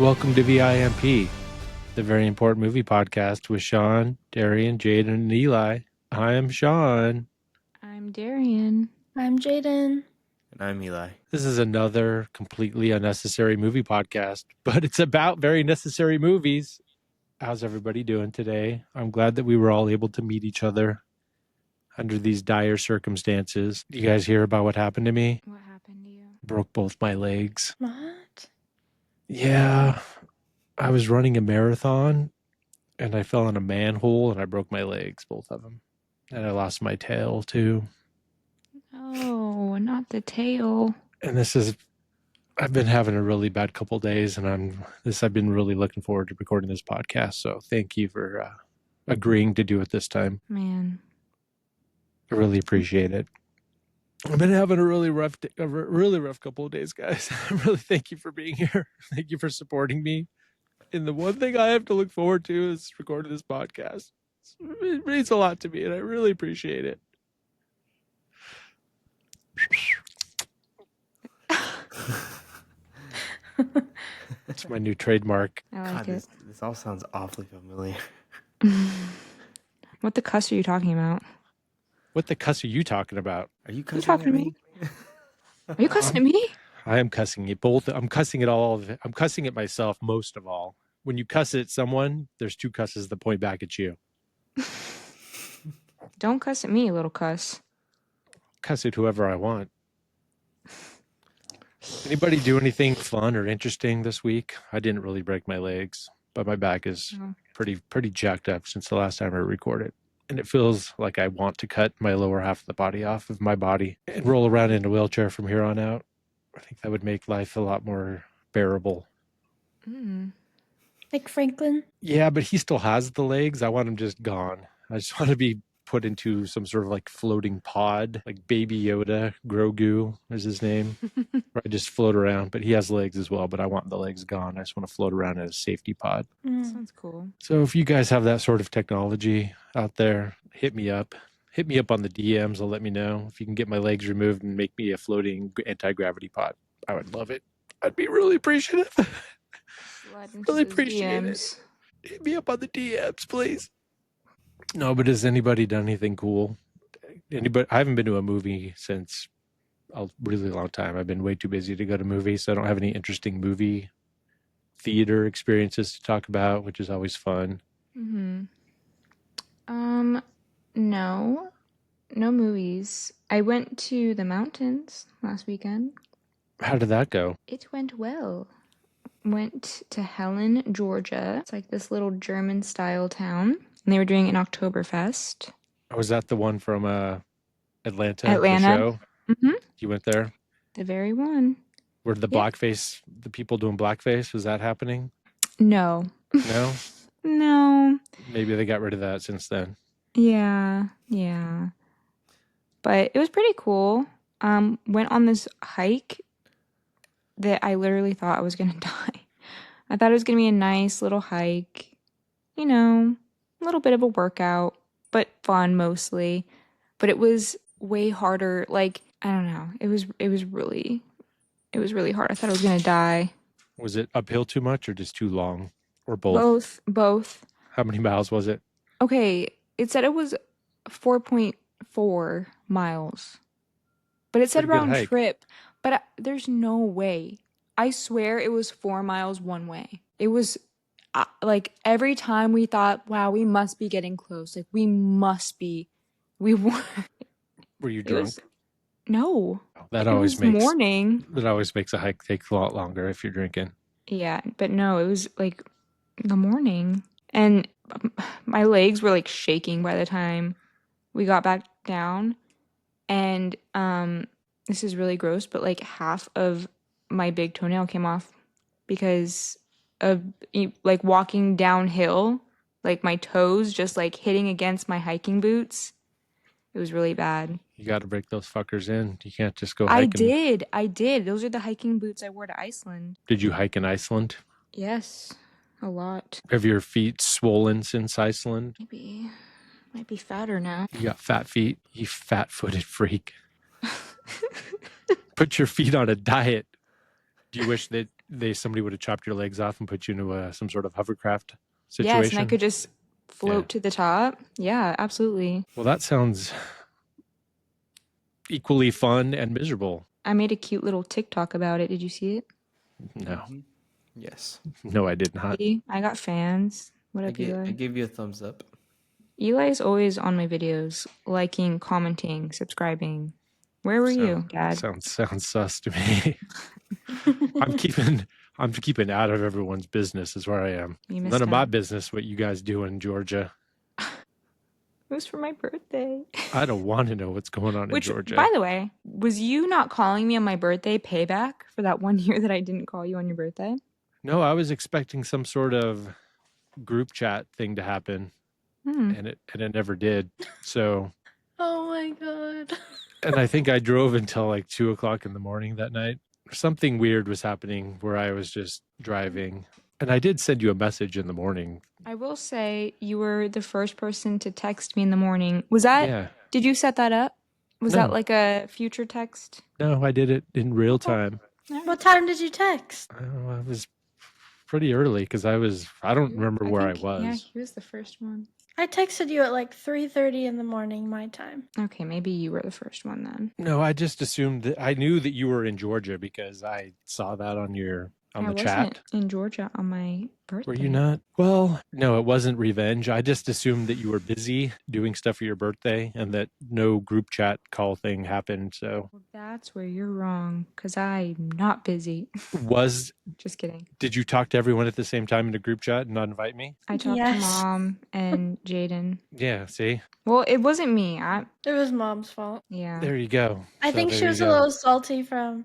Welcome to VIMP, the Very Important Movie Podcast with Sean, Darian, Jaden, and Eli. I am Sean. I'm Darian. I'm Jaden. And I'm Eli. This is another completely unnecessary movie podcast, but it's about very necessary movies. How's everybody doing today? I'm glad that we were all able to meet each other under these dire circumstances. You guys hear about what happened to me? What happened to you? Broke both my legs. What? Yeah, I was running a marathon and I fell in a manhole and I broke my legs, both of them. And I lost my tail too. Oh, not the tail. And I've been having a really bad couple of days and I've been really looking forward to recording this podcast. So thank you for agreeing to do it this time. Man. I really appreciate it. I've been having a really rough couple of days, guys. Really thank you for being here. Thank you for supporting me. And the one thing I have to look forward to is recording this podcast. It means a lot to me, and I really appreciate it. That's my new trademark. I like it. This all sounds awfully familiar. What the cuss are you talking about? What the cuss are you talking about? Are you You cussing talking at to me? Are you cussing at me? I am cussing it both. I'm cussing it all. I'm cussing at myself most of all. When you cuss at someone, there's two cusses that point back at you. Don't cuss at me, little cuss. Cuss at whoever I want. Anybody do anything fun or interesting this week? I didn't really break my legs, but my back is pretty jacked up since the last time I recorded. And it feels like I want to cut my lower half of the body off of my body and roll around in a wheelchair from here on out. I think that would make life a lot more bearable. Like Franklin? Yeah, but he still has the legs. I want him just gone. I just want to be put into some sort of like floating pod, like Baby Yoda, Grogu is his name. Where I just float around, but he has legs as well, but I want the legs gone. I just want to float around in a safety pod. Sounds cool. So if you guys have that sort of technology out there, hit me up. Hit me up on the DMs. I'll let me know if you can get my legs removed and make me a floating anti-gravity pod. I would love it. I'd be really appreciative. Really appreciate it. Hit me up on the DMs, please. No, but has anybody done anything cool? I haven't been to a movie since a really long time. I've been way too busy to go to movies, so I don't have any interesting movie theater experiences to talk about, which is always fun. No movies. I went to the mountains last weekend. How did that go? It went well. Went to Helen, Georgia. It's like this little German-style town. And they were doing an Oktoberfest. Was that the one from Atlanta? Atlanta. The show? Mm-hmm. You went there? The very one. Were the blackface, the people doing blackface, was that happening? No. No? No. Maybe they got rid of that since then. Yeah. But it was pretty cool. Went on this hike that I literally thought I was going to die. I thought it was going to be a nice little hike. You know, a little bit of a workout, but fun mostly. But it was way harder. Like, I don't know. It was really hard. I thought I was going to die. Was it uphill too much or just too long? Or both? Both. How many miles was it? Okay, it said it was 4.4 miles. But it said Pretty good round hike. trip. But there's no way. I swear it was 4 miles one way. It was like every time we thought, wow, we must be getting close. Like we must be. We were. Were you drunk? No. That It always was morning. That always makes a hike take a lot longer if you're drinking. Yeah, but no, it was like the morning. And my legs were like shaking by the time we got back down. And this is really gross, but like half of my big toenail came off because of like walking downhill, like my toes just like hitting against my hiking boots. It was really bad. You got to break those fuckers in. You can't just go hiking. I did. Those are the hiking boots I wore to Iceland. Did you hike in Iceland? Yes, a lot. Have your feet swollen since Iceland? Maybe. Might be fatter now. You got fat feet? You fat-footed freak. Put your feet on a diet. Do you wish that somebody would have chopped your legs off and put you into some sort of hovercraft Yes, and I situation. could just float Yeah. to the top. Yeah, absolutely. Well, that sounds equally fun and miserable. I made a cute little TikTok about it. Did you see it? No, Yes. no, I did not. See? I got fans. What I up, Eli? gave you a thumbs up. Eli's always on my videos, liking, commenting, subscribing. Where were you, Dad? Sounds sus to me. I'm keeping out of everyone's business is where I am. You missed None of my out. business what you guys do in Georgia. It was for my birthday. I don't want to know what's going on Which, in Georgia. by the way, was you not calling me on my birthday payback for that one year that I didn't call you on your birthday? No, I was expecting some sort of group chat thing to happen, and it never did. So, Oh my god. and I think I drove until like 2:00 in the morning that night. Something weird was happening where I was just driving, and I did send you a message in the morning. I will say you were the first person to text me in the morning. Was that, Yeah. did you set that up? Was that No. like a future text? No, I did it in real time. What time did you text? I was pretty early because I don't remember where I was. Yeah, he was the first one. I texted you at like 3:30 in the morning, my time. Okay, maybe you were the first one then. No, I just assumed that I knew that you were in Georgia because I saw that on the chat. I wasn't in Georgia on my birthday. Were you not? Well, no, it wasn't revenge. I just assumed that you were busy doing stuff for your birthday and that no group chat call thing happened. So Well, that's where you're wrong, because I'm not busy. Just kidding. Did you talk to everyone at the same time in a group chat and not invite me? I talked to Yes. Mom and Jaden. Yeah, see? Well, it wasn't me. It was Mom's fault. Yeah. There you go. I So think there she you was a go. little salty from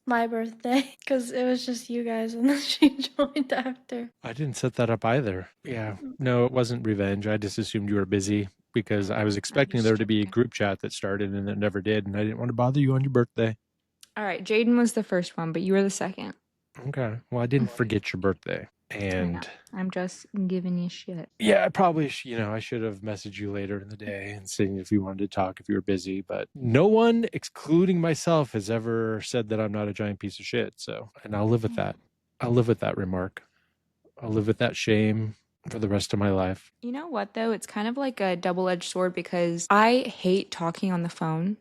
my birthday because it was just you guys and then she joined after. I didn't set that up either. Yeah. No, it wasn't revenge. I just assumed you were busy because I was expecting there to be a group chat that started and it never did. And I didn't want to bother you on your birthday. All right, Jaden was the first one, but you were the second. Okay. Well, I didn't forget your birthday. And I'm just giving you shit. yeah, I probably, I should have messaged you later in the day and seen if you wanted to talk, if you were busy. But no one, excluding myself, has ever said that I'm not a giant piece of shit. So, and I'll live with that. I'll live with that remark. I'll live with that shame for the rest of my life. You know what, though? It's kind of like a double-edged sword because I hate talking on the phone,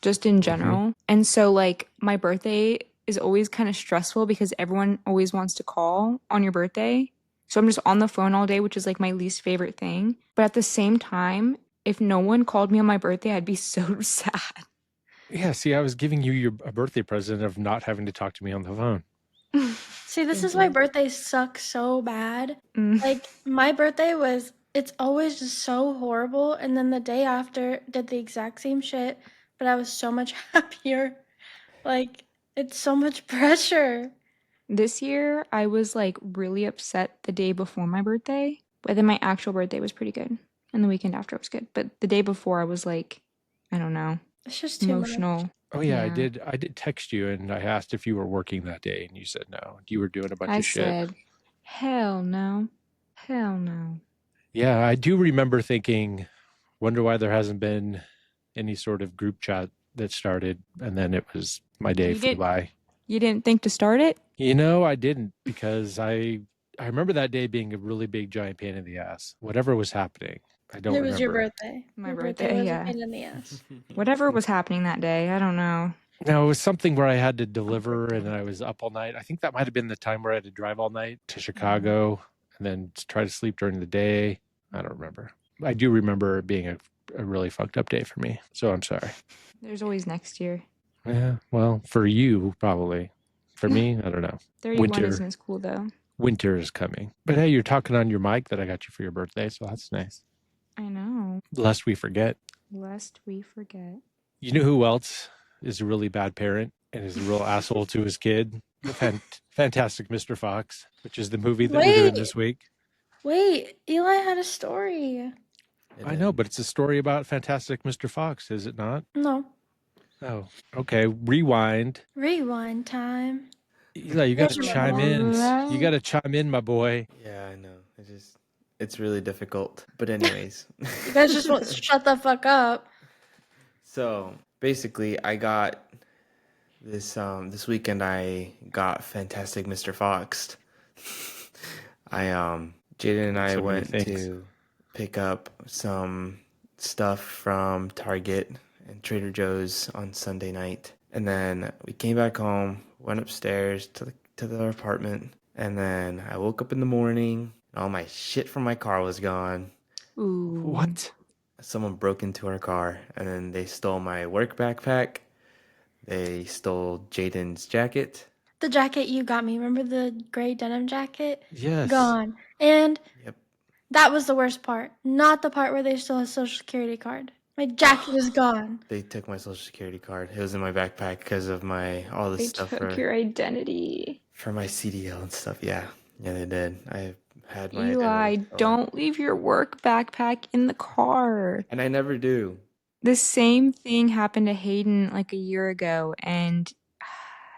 just in general. And so, like, my birthday is always kind of stressful because everyone always wants to call on your birthday. So I'm just on the phone all day, which is like my least favorite thing. But at the same time, if no one called me on my birthday, I'd be so sad. Yeah, see, I was giving you a birthday present of not having to talk to me on the phone. See, this Thank is why you. birthdays suck so bad. Mm. Like, my birthday it's always just so horrible. And then the day after, did the exact same shit, but I was so much happier. Like, it's so much pressure. This year, I was like really upset the day before my birthday, but then my actual birthday was pretty good. And the weekend after was good. But the day before, I was like, I don't know, It's just too much. emotional. Oh yeah, Yeah. I did text you and I asked if you were working that day and you said no. You were doing a bunch I of shit. said, hell no. Hell no. Yeah, I do remember thinking, wonder why there hasn't been any sort of group chat that started, and then it was my day You flew didn't- by. You didn't think to start it? I didn't because I remember that day being a really big giant pain in the ass. Whatever was happening, I don't It remember. was your birthday. My Your birthday, was yeah. a pain in the ass. Whatever was happening that day, I don't know. No, it was something where I had to deliver and I was up all night. I think that might have been the time where I had to drive all night to Chicago and then try to sleep during the day. I don't remember. I do remember it being a really fucked up day for me. So I'm sorry. There's always next year. Yeah, well, for you, probably. For me, I don't know. 31 Winter. isn't as cool, though. Winter is coming. But hey, you're talking on your mic that I got you for your birthday, so that's nice. I know. Lest we forget. Lest we forget. You know who else is a really bad parent and is a real asshole to his kid? Fantastic Mr. Fox, which is the movie that we're doing this week. Wait, Eli had a story. I know, but it's a story about Fantastic Mr. Fox, is it not? No. Oh, okay. Rewind. Rewind time. Eli, you got to There's chime in. You got to chime in, my boy. Yeah, I know. It's really difficult. But anyways. You guys just won't shut the fuck up. So basically I got This weekend I got Fantastic Mr. Foxed. Jaden and Like I so many went things. to pick up some stuff from Target and Trader Joe's on Sunday night. And then we came back home, went upstairs to the apartment, and then I woke up in the morning and all my shit from my car was gone. Ooh. What? Someone broke into our car and then they stole my work backpack. They stole Jaden's jacket. The jacket you got me, remember the gray denim jacket? Yes. Gone. And Yep. that was the worst part. Not the part where they stole his social security card. My jacket was gone. They took my social security card. It was in my backpack because of all They this stuff took your identity. for my CDL and stuff. Yeah, they did. I had my Eli, identity stolen. don't leave your work backpack in the car. And I never do. The same thing happened to Hayden like a year ago, and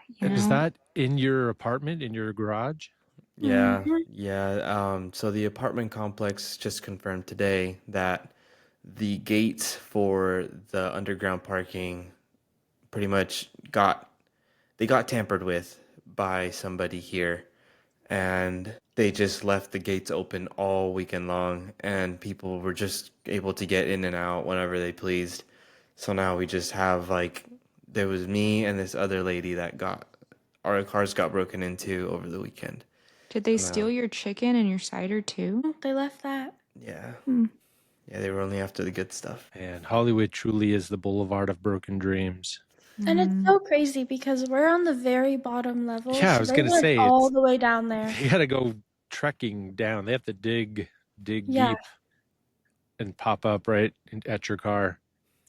you And is know, that in your apartment, in your garage? Yeah, Mhm. yeah. So the apartment complex just confirmed today that the gates for the underground parking pretty much got tampered with by somebody here, and they just left the gates open all weekend long, and people were just able to get in and out whenever they pleased. So now we just have there was me and this other lady that our cars got broken into over the weekend. did they So steal now, your chicken and your cider too? They left that. yeah, Hmm. yeah, they were only after the good stuff. And Hollywood truly is the boulevard of broken dreams. And it's Mm. so crazy because we're on the very bottom level, Yeah, I so was they gonna went say all it's the way down there. they gotta go trekking down. They have to dig Yeah. deep and pop up right at your car.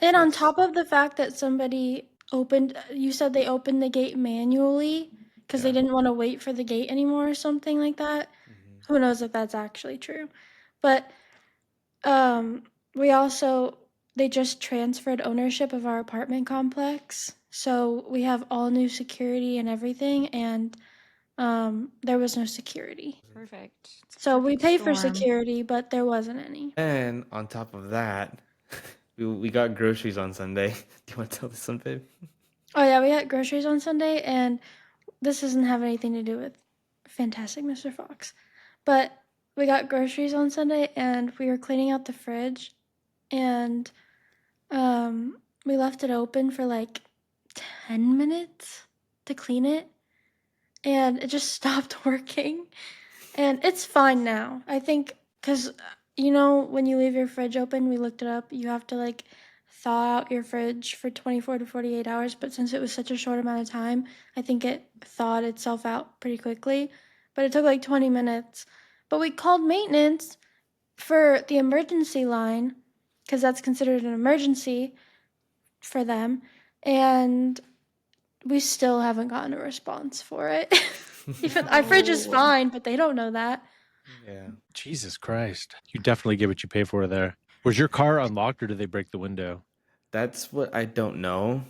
And on Yes. top of the fact that somebody you said they opened the gate manually because they Yeah. didn't want to wait for the gate anymore or something like that. Mhm. Who knows if that's actually true. But um, we also, they just transferred ownership of our apartment complex. So we have all new security and everything, and there was no security. Perfect. It's a So we perfect pay for storm. security, but there wasn't any. And on top of that, we got groceries on Sunday. Do you want to tell this one, babe? Oh yeah, we got groceries on Sunday, and this doesn't have anything to do with Fantastic Mr. Fox. But we got groceries on Sunday and we were cleaning out the fridge and we left it open for like 10 minutes to clean it and it just stopped working. And it's fine now. I think cuz when you leave your fridge open, we looked it up, you have to like thaw out your fridge for 24 to 48 hours, but since it was such a short amount of time, I think it thawed itself out pretty quickly. But it took like 20 minutes. But we called maintenance for the emergency line because that's considered an emergency for them, and we still haven't gotten a response for it. Even our fridge is Oh. fine, but they don't know that. Yeah. Jesus Christ. You definitely get what you pay for there. Was your car unlocked or did they break the window? That's what I don't know.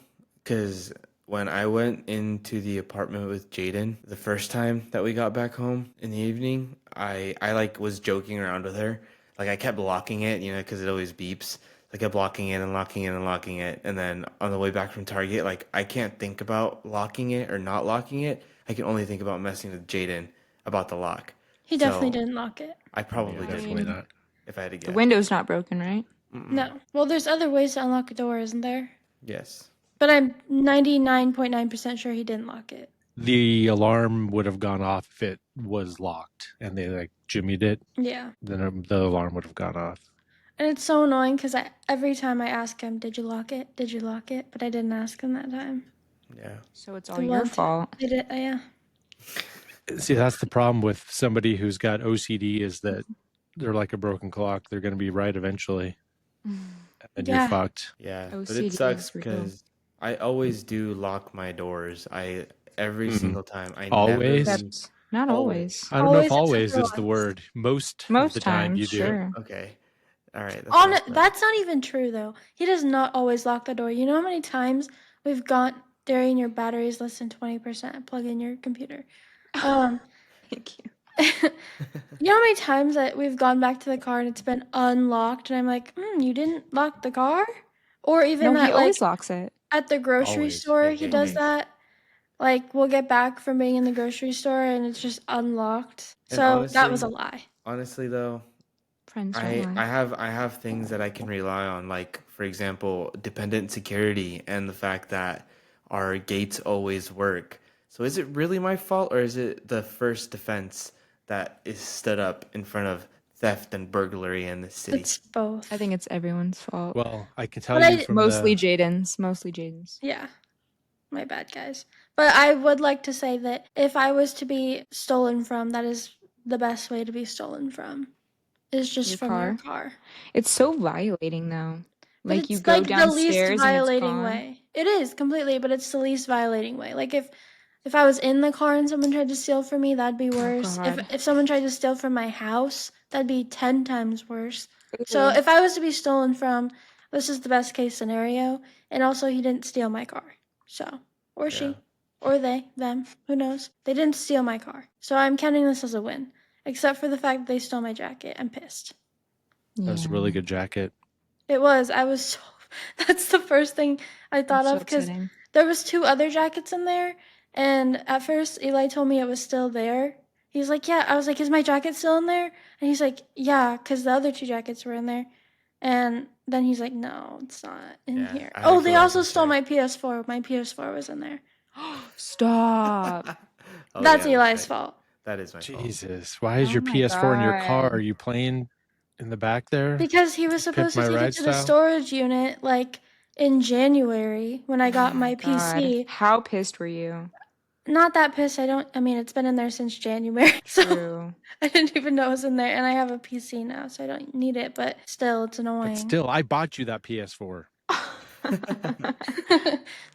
Because when I went into the apartment with Jaden the first time that we got back home in the evening, I like was joking around with her. Like I kept locking it, because it always beeps. I kept locking it and locking it and locking it. And then on the way back from Target, like I can't think about locking it or not locking it. I can only think about messing with Jaden about the lock. He definitely So didn't lock it. I Yeah, probably I definitely mean, not. if I had to the guess. window's not broken, right? Mm-mm. No. Well, there's other ways to unlock a door, isn't there? Yes. But I'm 99.9% sure he didn't lock it. The alarm would have gone off if it was locked and they like jimmied it. Yeah. Then the alarm would have gone off. And it's so annoying because every time I ask him, "Did you lock it? Did you lock it?" But I didn't ask him that time. Yeah. So it's all The your one time fault. I did, yeah. See, that's the problem with somebody who's got OCD is that they're like a broken clock. They're going to be right eventually. And you're Yeah. fucked. Yeah, but OCD it sucks is real. because I always do lock my doors. Every Mhm. single time. I Always? never leave. Except not always. I don't know if Always except always for is the once. word. Most of Most the time times, you do. sure. Okay, all right. That's what I thought. That's not even true though. He does not always lock the door. You know how many times we've gone during your battery's less than 20%, plug in your computer. Thank you. You know how many times that we've gone back to the car and it's been unlocked and I'm like, you didn't lock the car? Or even No, he that like always locks it. at the grocery Always. store Hey, he hey, does hey. that. Like, we'll get back from being in the grocery store and it's just unlocked. And So that was a lie. honestly though, Friends don't I lie. I have I have things that I can rely on, like for example, dependent security and the fact that our gates always work. So is it really my fault, or is it the first defense that is stood up in front of theft and burglary in this city? It's both. I think it's everyone's fault. Well, I can tell But you from Mostly the Jaden's. Mostly Jaden's. yeah, my bad, guys. But I would like to say that if I was to be stolen from, that is the best way to be stolen from, is just Your from your car. It's so violating though. But Like you it's go like the least downstairs and it's violating gone. way. It is completely, but it's the least violating way. Like if I was in the car and someone tried to steal from me, that'd be worse. If God. if someone tried to steal from my house, that'd be 10 times worse. So Ooh. if I was to be stolen from, this is the best case scenario. And also, he didn't steal my car. So, or Yeah. she, or they, them, who knows? They didn't steal my car. So I'm counting this as a win. Except for the fact that they stole my jacket. I'm pissed. that was a really good jacket. It was. I was so. That's the first thing I thought That's so of because upsetting. there was 2 other jackets in there, and at first Eli told me it was still there. He's like, "Yeah." I was like, "Is my jacket still in there?" And he's like, "Yeah," because the other 2 jackets were in there. And then he's like, "No, it's not in Yeah, here." I had to Oh, go they back also and stole check. my PS4. My PS4 was in there. Stop. Oh, That's yeah, Eli's right. fault. That is my fault. Jesus, why is Oh your my PS4 in your car? God. Are you playing in the back there? Because he was Pimp supposed to My take Ride it to the style? storage unit like in January when I got my God. PC. How pissed were you? Not that pissed. I mean, it's been in there since January. So True. I didn't even know it was in there. And I have a PC now, so I don't need it. But still, it's But annoying. still, I bought you that PS4.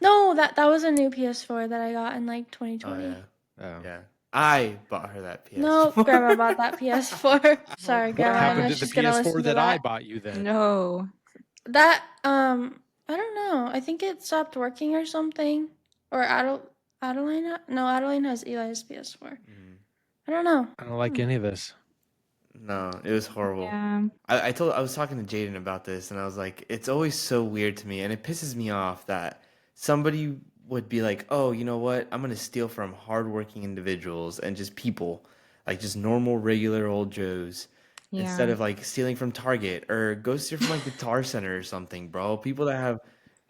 No, that was a new PS4 that I got in like Oh 2020. yeah, Oh. yeah. I bought her that PS4. No, Grandma bought that PS4. Sorry, What Grandma. I know happened to the she's gonna listen PS4 to that I that. bought you then? No. That I don't know. I think it stopped working or something. Or Adeline? No, Adeline has Eli's PS4. Mhm. I don't know. I don't like any of this. No, it was horrible. Yeah. I was talking to Jaden about this, and I was like, it's always so weird to me, and it pisses me off that somebody would be like, oh, you know what? I'm gonna steal from hardworking individuals and just people, like just normal, regular old Joes, instead Yeah. of like stealing from Target or go steal from like Guitar Center or something, bro. People that have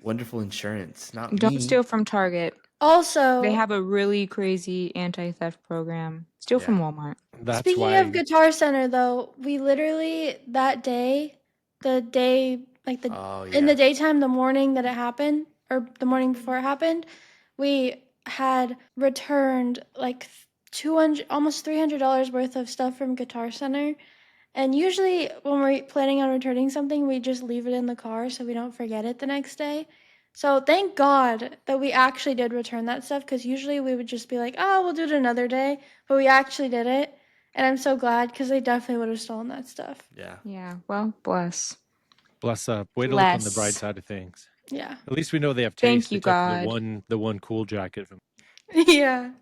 wonderful insurance, not Don't me. steal from Target. Also, They have a really crazy anti-theft program. Steal from Yeah. Walmart. That's speaking why of Guitar Center, though, we literally that day, the day like the Oh in the yeah. daytime, the morning that it happened, or the morning before it happened, we had returned like 200, almost $300 worth of stuff from Guitar Center. And usually, when we're planning on returning something, we just leave it in the car so we don't forget it the next day. So thank God that we actually did return that stuff because usually we would just be like, oh, we'll do it another day. But we actually did it. And I'm so glad because they definitely would have stolen that stuff. Yeah. Yeah. Well, bless. bless up. Way to look on the bright Bless. side of things. Yeah. At least we know they have Thank taste. They you, took God. the one cool jacket from. Yeah.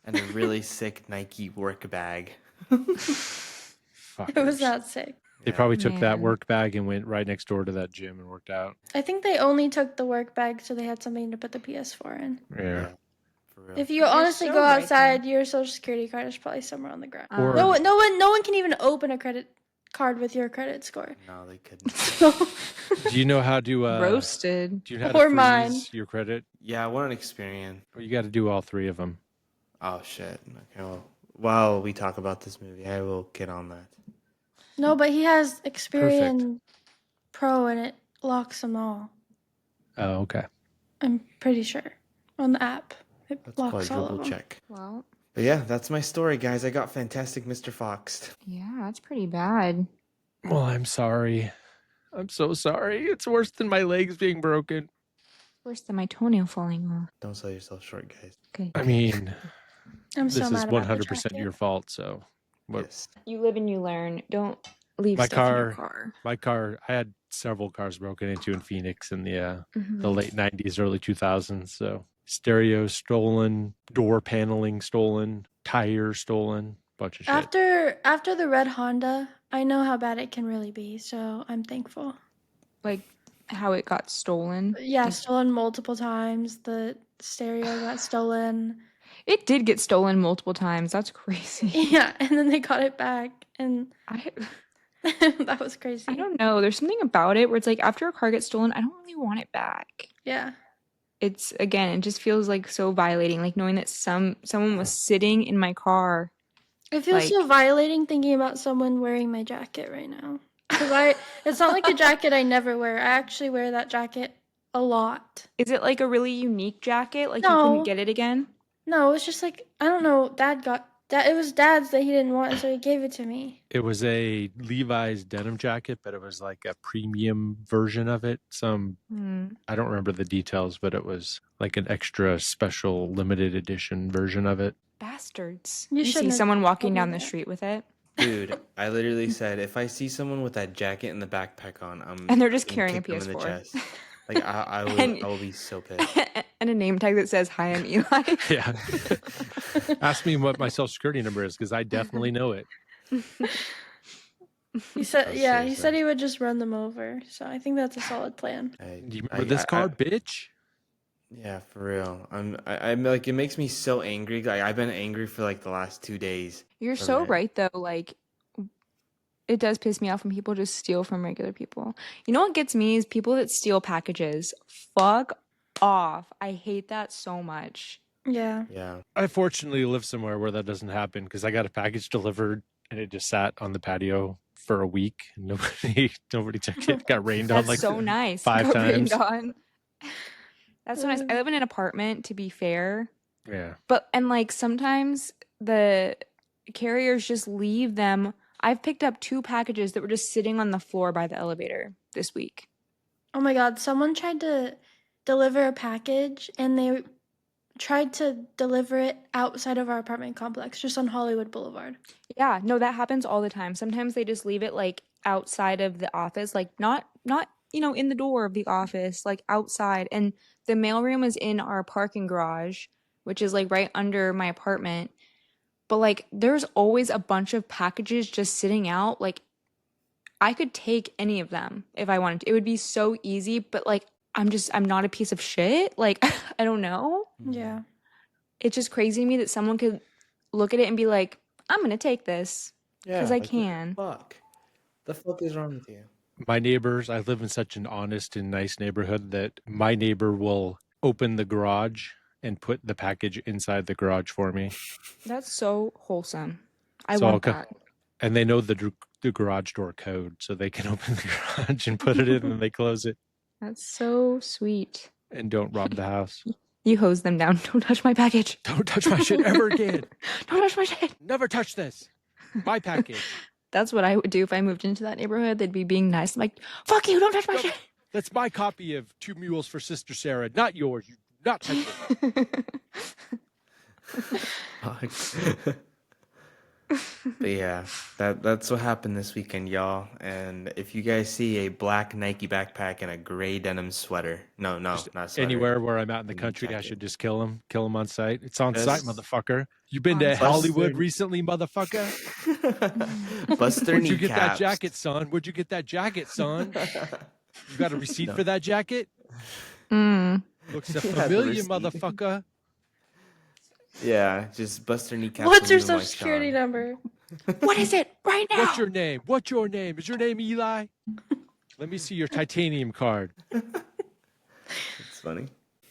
And a really sick Nike work bag. It was Fuckers. that sick. They Yeah. probably took that Man. work bag and went right next door to that gym and worked out. I think they only took the work bag so they had something to put the PS4 in. Yeah. Yeah. For real. If you You're honestly so go right, outside, your social security card is probably somewhere on the ground. Or- No one can even open a credit card with your credit score. No, they couldn't. So, Do you know how to Roasted. do you know how to Or freeze mine. your credit? Yeah, I want an Experian. Well, you got to do all 3 of them. Oh shit. Okay, well, while we talk about this movie, I will get on that. no, but he has Experian Pro and it locks them all. Oh, okay. I'm pretty sure on the app. It Let's locks all of quadruple them. check. Well, But yeah, that's my story, guys. I got fantastic Mr. Foxed. yeah, that's pretty bad. Well, I'm sorry. I'm so sorry. It's worse than my legs being broken. Worse than my toenail falling off. Don't sell yourself short, guys. Okay. I mean, I'm this so is mad about the 100% jacket. your fault. So, what? Yes. You live and you learn. Don't leave My stuff in your car- car. My car, I had several cars broken into in Phoenix in the Mhm. late 90s, early 2000s. So, stereo stolen, door paneling stolen, tire stolen, bunch of shit. After the red Honda, I know how bad it can really be, so I'm thankful. Like how it got stolen. Yeah, Like, stolen multiple times. The stereo got stolen. It did get stolen multiple times. That's crazy. Yeah, and then they got it back, and I that was crazy. I don't know. There's something about it where it's like after a car gets stolen, I don't really want it back. Yeah. It's again, it just feels like so violating, like knowing that someone was sitting in my car. It feels so Like- violating thinking about someone wearing my jacket right now. Because it's not like a jacket I never wear. I actually wear that jacket a lot. Is it like a really unique jacket? Like you No. couldn't get it again? No, it's just like, I don't know, it was Dad's that he didn't want, so he gave it to me. It was a Levi's denim jacket, but it was like a premium version of it. I don't remember the details, but it was like an extra special limited edition version of it. Bastards. You You see shouldn't have someone walking told me down the that. street with it, Dude, I literally said if I see someone with that jacket and the backpack on, and they're just gonna carrying a kick them in the PS4. chest. Like I will be so pissed. And a name tag that says, "Hi, I'm Eli." Yeah. Ask me what my social security number is because I definitely know it. He said, Oh, he seriously. said he would just run them over. So I think that's a solid plan. Do you remember this car, bitch? Yeah, for real. I'm like, it makes me so angry. Like I've been angry for like the last 2 days. You're from so it. right, though. Like, it does piss me off when people just steal from regular people. You know what gets me is people that steal packages. Fuck off. I hate that so much. Yeah. Yeah. I fortunately live somewhere where that doesn't happen because I got a package delivered and it just sat on the patio for a week. And nobody took it. Got rained on That's like so nice. 5 Got rained times. on. That's so nice. I live in an apartment, to be fair. Yeah. And like sometimes the carriers just leave them. I've picked up 2 packages that were just sitting on the floor by the elevator this week. Oh my God, someone tried to deliver a package and they tried to deliver it outside of our apartment complex, just on Hollywood Boulevard. Yeah, no, that happens all the time. Sometimes they just leave it like outside of the office, like not in the door of the office, like outside. And the mailroom is in our parking garage, which is like right under my apartment. But like there's always a bunch of packages just sitting out. Like I could take any of them if I wanted to. It would be so easy, but like I'm not a piece of shit. Like I don't know. Yeah. It's just crazy to me that someone could look at it and be like, I'm going to take this. Yeah. 'Cause I like, can. The fuck is wrong with you? My neighbors, I live in such an honest and nice neighborhood that my neighbor will open the garage and put the package inside the garage for me. That's so wholesome. I So I'll want co- that. And they know the garage door code, so they can open the garage and put it in and they close it That's so sweet. and don't rob the house. You hose them down. Don't touch my package. Don't touch my shit ever again. Don't touch my shit. Never touch this. My package. That's what I would do if I moved into that neighborhood. They'd be being nice. I'm like, fuck you, don't touch my shit. That's my copy of Two Mules for Sister Sarah, not yours. You do not touch it. But yeah, that's what happened this weekend, y'all. And if you guys see a black Nike backpack and a gray denim sweater, no, not sweater. Anywhere where I'm out in the Maybe country, I jacket. should just kill him on sight. It's on Yes. site, motherfucker. You been to On site. Hollywood recently, motherfucker? Buster Where'd you get that kneecaps. jacket, son? Where'd you get that jacket, son? You got a receipt No. for that jacket? Mm. Looks He had the familiar, receipt. motherfucker. Yeah, just Buster kneecaps. What's your and Blue social security Sean. number? What is it right now? What's your name? What's your name? Is your name Eli? Let me see your titanium card. It's funny.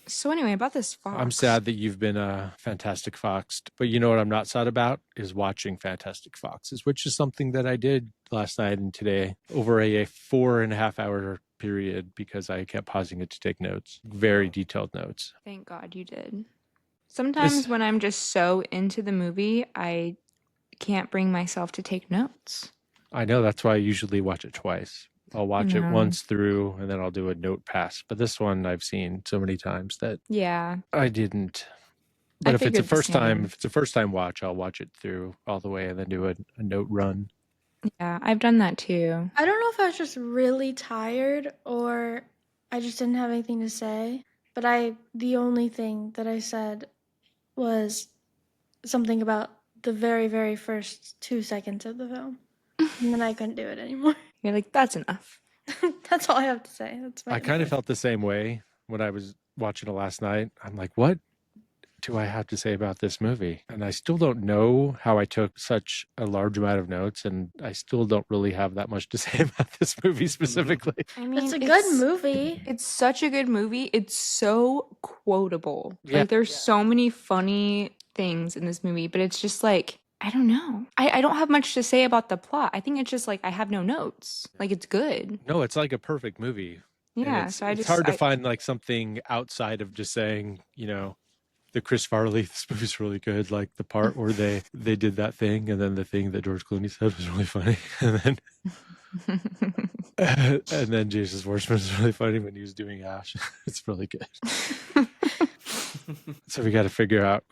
So anyway, about this fox. I'm sad that you've been Fantastic Foxed, but you know what I'm not sad about is watching Fantastic Foxes, which is something that I did last night and today over a 4.5 hour period because I kept pausing it to take notes, very detailed notes. Thank God you did. Sometimes when I'm just so into the movie, I can't bring myself to take notes. I know that's why I usually watch it twice. I'll watch it No. once through and then I'll do a note pass. But this one I've seen so many times that Yeah. I didn't. I But if it's a figured the first time, same. if it's a first time watch, I'll watch it through all the way and then do a note run. Yeah, I've done that too. I don't know if I was just really tired or I just didn't have anything to say. But the only thing that I said was something about the very, very first 2 seconds of the film. And then I couldn't do it anymore. You're like, that's enough. That's all I have to say. That's my I kind of felt the same way when I was watching it last night. I'm like, what do I have to say about this movie? And I still don't know how I took such a large amount of notes, and I still don't really have that much to say about this movie specifically. I mean, It's a good movie. It's such a good movie. It's so quotable. Yeah. Like there's so many funny things in this movie, but it's just like I don't know. I don't have much to say about the plot. I think it's just like I have no notes. Like it's good. No, it's like a perfect movie. And Yeah. it's, So I it's just hard to find like something outside of just saying, the Chris Farley, this movie's really good. Like the part where they did that thing, and then the thing that George Clooney said was really funny, and then Jason Schwartzman was really funny when he was doing Ash. It's really good. So we got to figure out.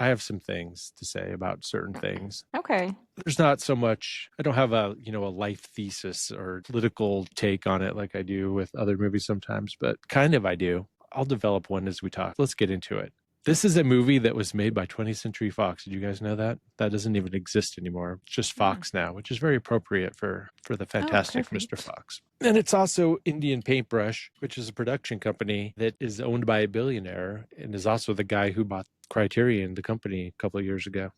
I have some things to say about certain things. Okay. There's not so much. I don't have a life thesis or political take on it like I do with other movies sometimes, but kind of I do. I'll develop one as we talk. Let's get into it. This is a movie that was made by 20th Century Fox. Did you guys know that? That doesn't even exist anymore. It's just Fox now, which is very appropriate for the fantastic Mr. perfect. Fox. And it's also Indian Paintbrush, which is a production company that is owned by a billionaire and is also the guy who bought Criterion, the company, a couple of years ago.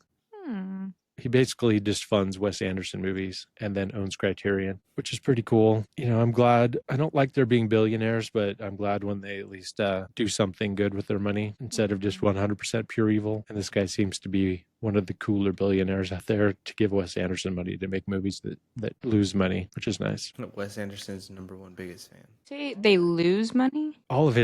He basically just funds Wes Anderson movies and then owns Criterion, which is pretty cool. I'm glad. I don't like there being billionaires, but I'm glad when they at least do something good with their money instead of just 100% pure evil. And this guy seems to be one of the cooler billionaires out there to give Wes Anderson money to make movies that lose money, which is nice. Wes Anderson's #1 biggest fan. Say they lose money? All of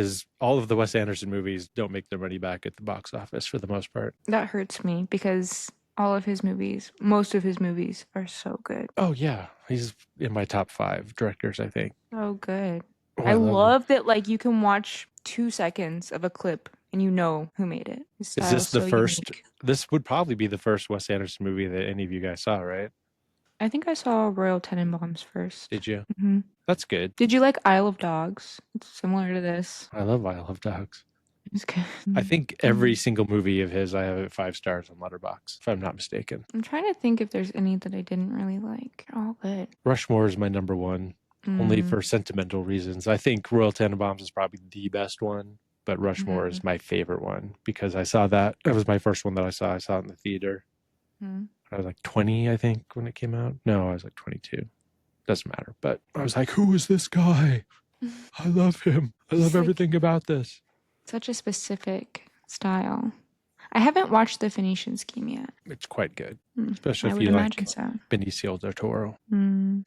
the Wes Anderson movies don't make their money back at the box office for the most part. That hurts me because most of his movies are so good. Oh yeah, he's in my top 5 directors, I think. So good. Oh, I love him. love that like you can watch 2 seconds of a clip and you know who made it. His Is this style's the so first? unique. This would probably be the first Wes Anderson movie that any of you guys saw, right? I think I saw Royal Tenenbaums first. Did you? hmm That's good. Did you like Isle of Dogs? It's similar to this. I love Dogs. It's good. I think every single movie of his, I have it 5 stars on Letterboxd, if I'm not mistaken. I'm trying to think if there's any that I didn't really like. They're all good. Rushmore is my #1, only for sentimental reasons. I think Royal Tenenbaums is probably the best one, but Rushmore is my favorite one because I saw that. That was my first one that I saw. I saw it in the theater. I was like 20, I think, when it came out. No, I was like 22. Doesn't matter. But I was like, who is this guy? I love him. I love everything about this. Such a specific style. I haven't watched The Phoenician Scheme yet. It's quite good, especially I if would you like imagine so. Benicio del Toro.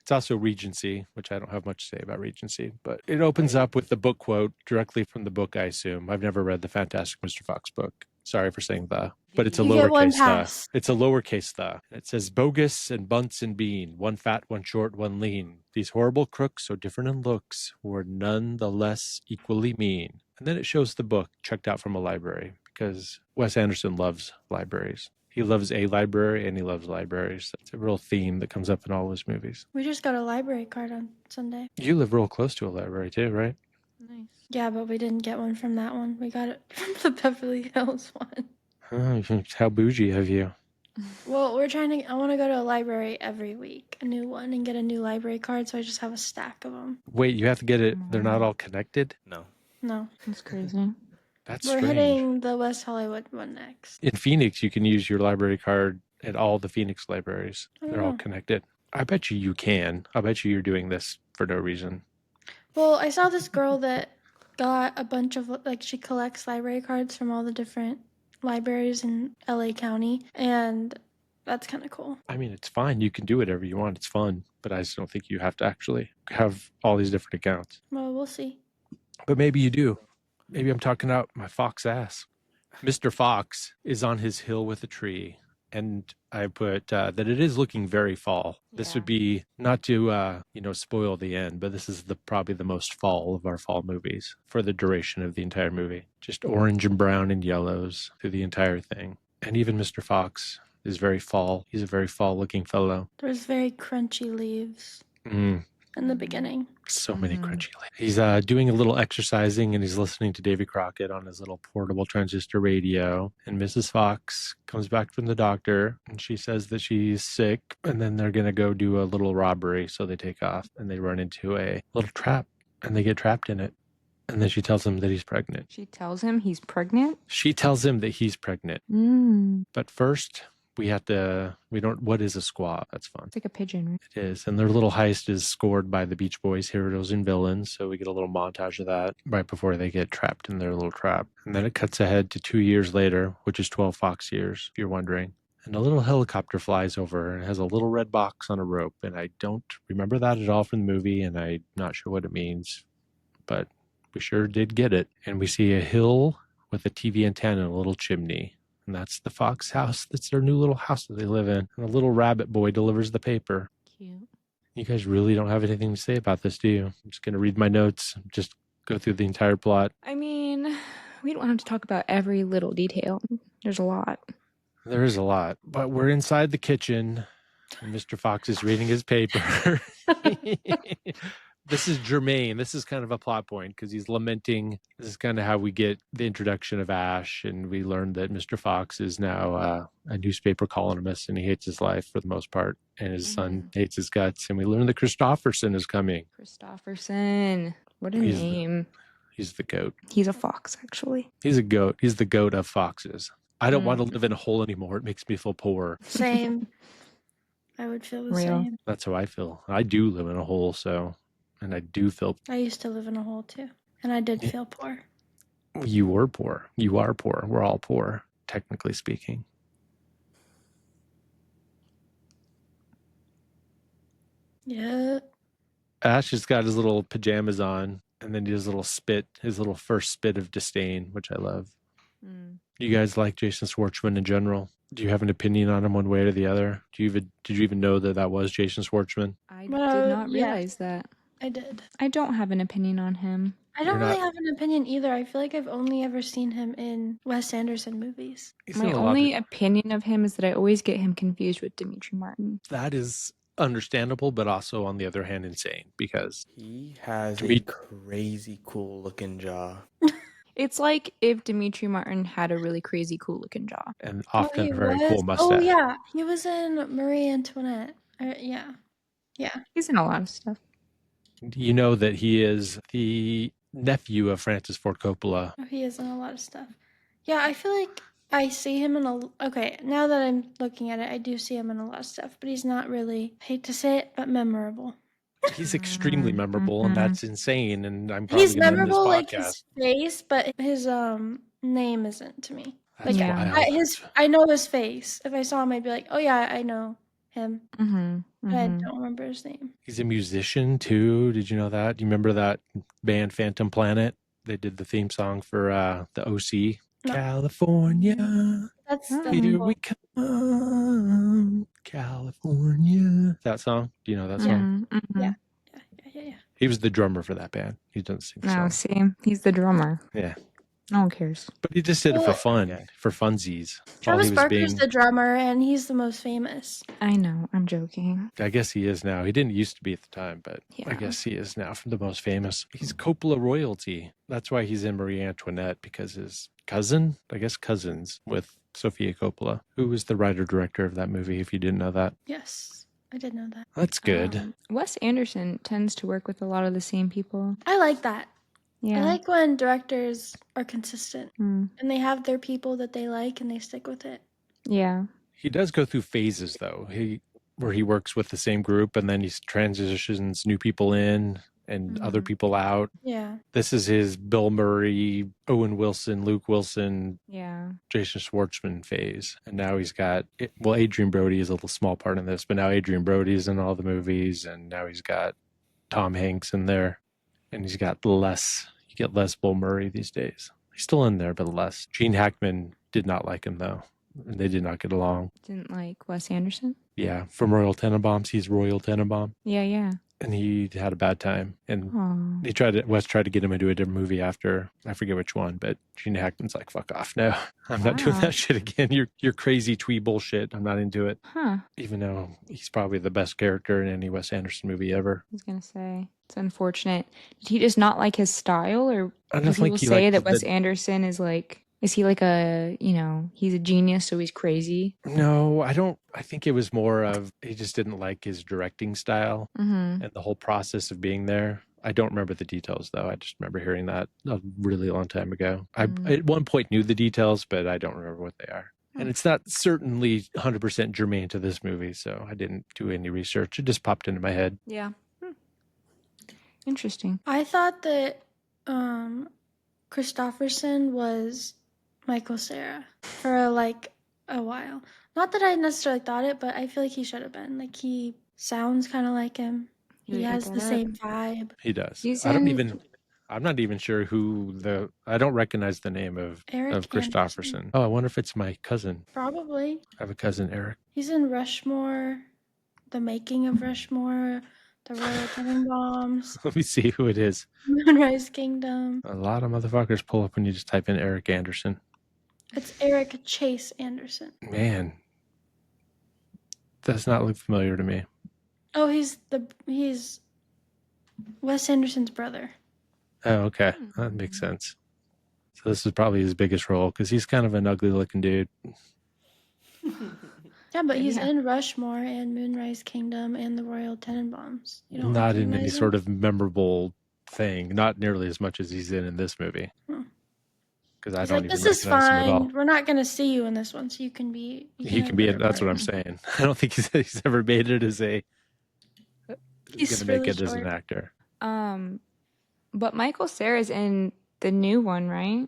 It's also Regency, which I don't have much to say about Regency, but it opens up with the book quote directly from the book, I assume. I've never read the Fantastic Mr. Fox book. Sorry for saying the, but it's a You get one lowercase pass. the. It's a lowercase the. It says bogus and bunts and bean, one fat, one short, one lean. These horrible crooks, so different in looks, were none the less equally mean. And then it shows the book checked out from a library because Wes Anderson loves libraries. He loves a library and he loves libraries. It's a real theme that comes up in all his movies. We just got a library card on Sunday. You live real close to a library too, right? Nice. Yeah, but we didn't get one from that one. We got it from the Beverly Hills one. Oh, how bougie of you. Well, I want to go to a library every week, a new one, and get a new library card, so I just have a stack of them. Wait, you have to get it. They're not all connected? No. No. That's crazy. That's We're strange. hitting the West Hollywood one next. In Phoenix, you can use your library card at all the Phoenix libraries. They're all connected. I bet you can. I bet you're doing this for no reason. Well, I saw this girl that got a bunch of, she collects library cards from all the different libraries in LA County, and that's kind of cool. I mean, it's fine. You can do whatever you want. It's fun. But I just don't think you have to actually have all these different accounts. Well, we'll see. But maybe you do. Maybe I'm talking out my fox ass. Mr. Fox is on his hill with a tree. And I put that it is looking very fall. This would be not to, spoil the end, but this is probably the most fall of our fall movies for the duration of the entire movie. Just orange and brown and yellows through the entire thing. And even Mr. Fox is very fall. He's a very fall looking fellow. There's very crunchy leaves in the beginning. So many crunchy leaves. He's doing a little exercising and he's listening to Davy Crockett on his little portable transistor radio. And Mrs. Fox comes back from the doctor and she says that she's sick. And then they're going to go do a little robbery. So they take off and they run into a little trap and they get trapped in it. And then she tells him that he's pregnant. She tells him he's pregnant? She tells him that he's pregnant. But first, we don't, what is a squaw? That's fun. It's like a pigeon, right? It is. And their little heist is scored by the Beach Boys, Heroes and Villains. So we get a little montage of that right before they get trapped in their little trap. And then it cuts ahead to 2 years later, which is 12 Fox years, if you're wondering. And a little helicopter flies over and has a little red box on a rope. And I don't remember that at all from the movie, and I'm not sure what it means. But we sure did get it. And we see a hill with a TV antenna and a little chimney. And that's the Fox house. That's their new little house that they live in. And a little rabbit boy delivers the paper. Cute. You guys really don't have anything to say about this, do you? I'm just going to read my notes, just go through the entire plot. I mean, we don't have to talk about every little detail. There's a lot. There is a lot. But we're inside the kitchen, and Mr. Fox is reading his paper. This is germane. This is kind of a plot point because he's lamenting. This is kind of how we get the introduction of Ash, and we learn that Mr. Fox is now a newspaper columnist, and he hates his life for the most part, and his son hates his guts. And we learn that Christopherson is coming. Christopherson. What a name. He's the goat. He's a fox, actually. He's a goat. He's the goat of foxes. I don't want to live in a hole anymore. It makes me feel poor. Same. I would feel the same. That's how I feel. I do live in a hole, so... And I do feel... I used to live in a hole, too. And I did feel poor. You were poor. You are poor. We're all poor, technically speaking. Yeah. Ash has got his little pajamas on, and then his little first spit of disdain, which I love. You guys like Jason Schwartzman in general? Do you have an opinion on him one way or the other? Did you even know that was Jason Schwartzman? I did not realize that. I did. I don't have an opinion on him. I don't really have an opinion either. I feel like I've only ever seen him in Wes Anderson movies. My only opinion of him is that I always get him confused with Dimitri Martin. That is understandable, but also on the other hand insane, because he has a crazy cool looking jaw. It's like if Dimitri Martin had a really crazy cool looking jaw. And often a very cool mustache. Oh yeah, he was in Marie Antoinette. Yeah. He's in a lot of stuff. You know that he is the nephew of Francis Ford Coppola. Oh, he is in a lot of stuff. Yeah, I feel like I see him in okay, now that I'm looking at it, I do see him in a lot of stuff, but he's not really, I hate to say it, but memorable. He's extremely memorable, and that's insane. And I'm probably he's memorable like his face, but his name isn't to me. That's like I know his face. If I saw him, I'd be like, oh yeah, I know him. But I don't remember his name. He's a musician too. Did you know that? Do you remember that band Phantom Planet? They did the theme song for the OC. No. California. That's here we come. California. That song? Do you know that song? Yeah. He was the drummer for that band. He doesn't sing songs. Oh, see? He's the drummer. Yeah. No one cares. But he just did it for fun, for funsies. Travis Barker's the drummer, and he's the most famous. I know. I'm joking. I guess he is now. He didn't used to be at the time, but I guess he is now the most famous. He's Coppola royalty. That's why he's in Marie Antoinette, because his cousins with Sofia Coppola, who was the writer-director of that movie, if you didn't know that. Yes, I did know that. That's good. Wes Anderson tends to work with a lot of the same people. I like that. Yeah. I like when directors are consistent and they have their people that they like and they stick with it. Yeah. He does go through phases, though, where he works with the same group and then he transitions new people in and other people out. Yeah. This is his Bill Murray, Owen Wilson, Luke Wilson, Jason Schwartzman phase. And now he's got, Adrian Brody is a little small part in this, but now Adrian Brody's in all the movies, and now he's got Tom Hanks in there, and he's got less. You get less Bill Murray these days. He's still in there, but less. Gene Hackman did not like him, though. And they did not get along. Didn't like Wes Anderson? Yeah. From Royal Tenenbaums, he's Royal Tenenbaum. Yeah. And he had a bad time. And Wes tried to get him into a different movie after, I forget which one, but Gene Hackman's like, fuck off. No, I'm not doing that shit again. You're crazy twee bullshit. I'm not into it. Even though he's probably the best character in any Wes Anderson movie ever. I was going to say, it's unfortunate. Did he just not like his style? Or I don't think people say that Wes Anderson is like, is he like he's a genius, so he's crazy? No, I don't. I think it was more of, he just didn't like his directing style and the whole process of being there. I don't remember the details though. I just remember hearing that a really long time ago. I at one point knew the details, but I don't remember what they are. And it's not certainly 100% germane to this movie, so I didn't do any research. It just popped into my head. Yeah. Interesting. I thought that Christopherson was Michael Cera for like a while. Not that I necessarily thought it, but I feel like he should have been. Like, he sounds kind of like him. He Really has pick the that up. same vibe. He does. He's I'm not even sure I don't recognize the name of Eric Christopherson. Anderson. Oh, I wonder if it's my cousin. Probably. I have a cousin, Eric. He's in Rushmore, The Making of Rushmore, The Royal Tenenbaums, Let me see who it is. Moonrise Kingdom. A lot of motherfuckers pull up when you just type in Eric Anderson. It's Eric Chase Anderson. Man, does not look familiar to me. Oh, he's Wes Anderson's brother. Oh, okay. That makes sense. So this is probably his biggest role because he's kind of an ugly looking dude. Yeah, but he's Yeah. in Rushmore and Moonrise Kingdom and The Royal Tenenbaums. You don't Not in any recognize him? sort of memorable thing. Not nearly as much as he's in this movie. Hmm. Because I He's don't like, even this is recognize him at all. fine. We're not going to see you in this one, so you can be. He can be. have a That's what better I'm part." saying. I don't think he's ever made it as a. He's He's gonna make really it as an short. actor. But Michael Cera's in the new one, right?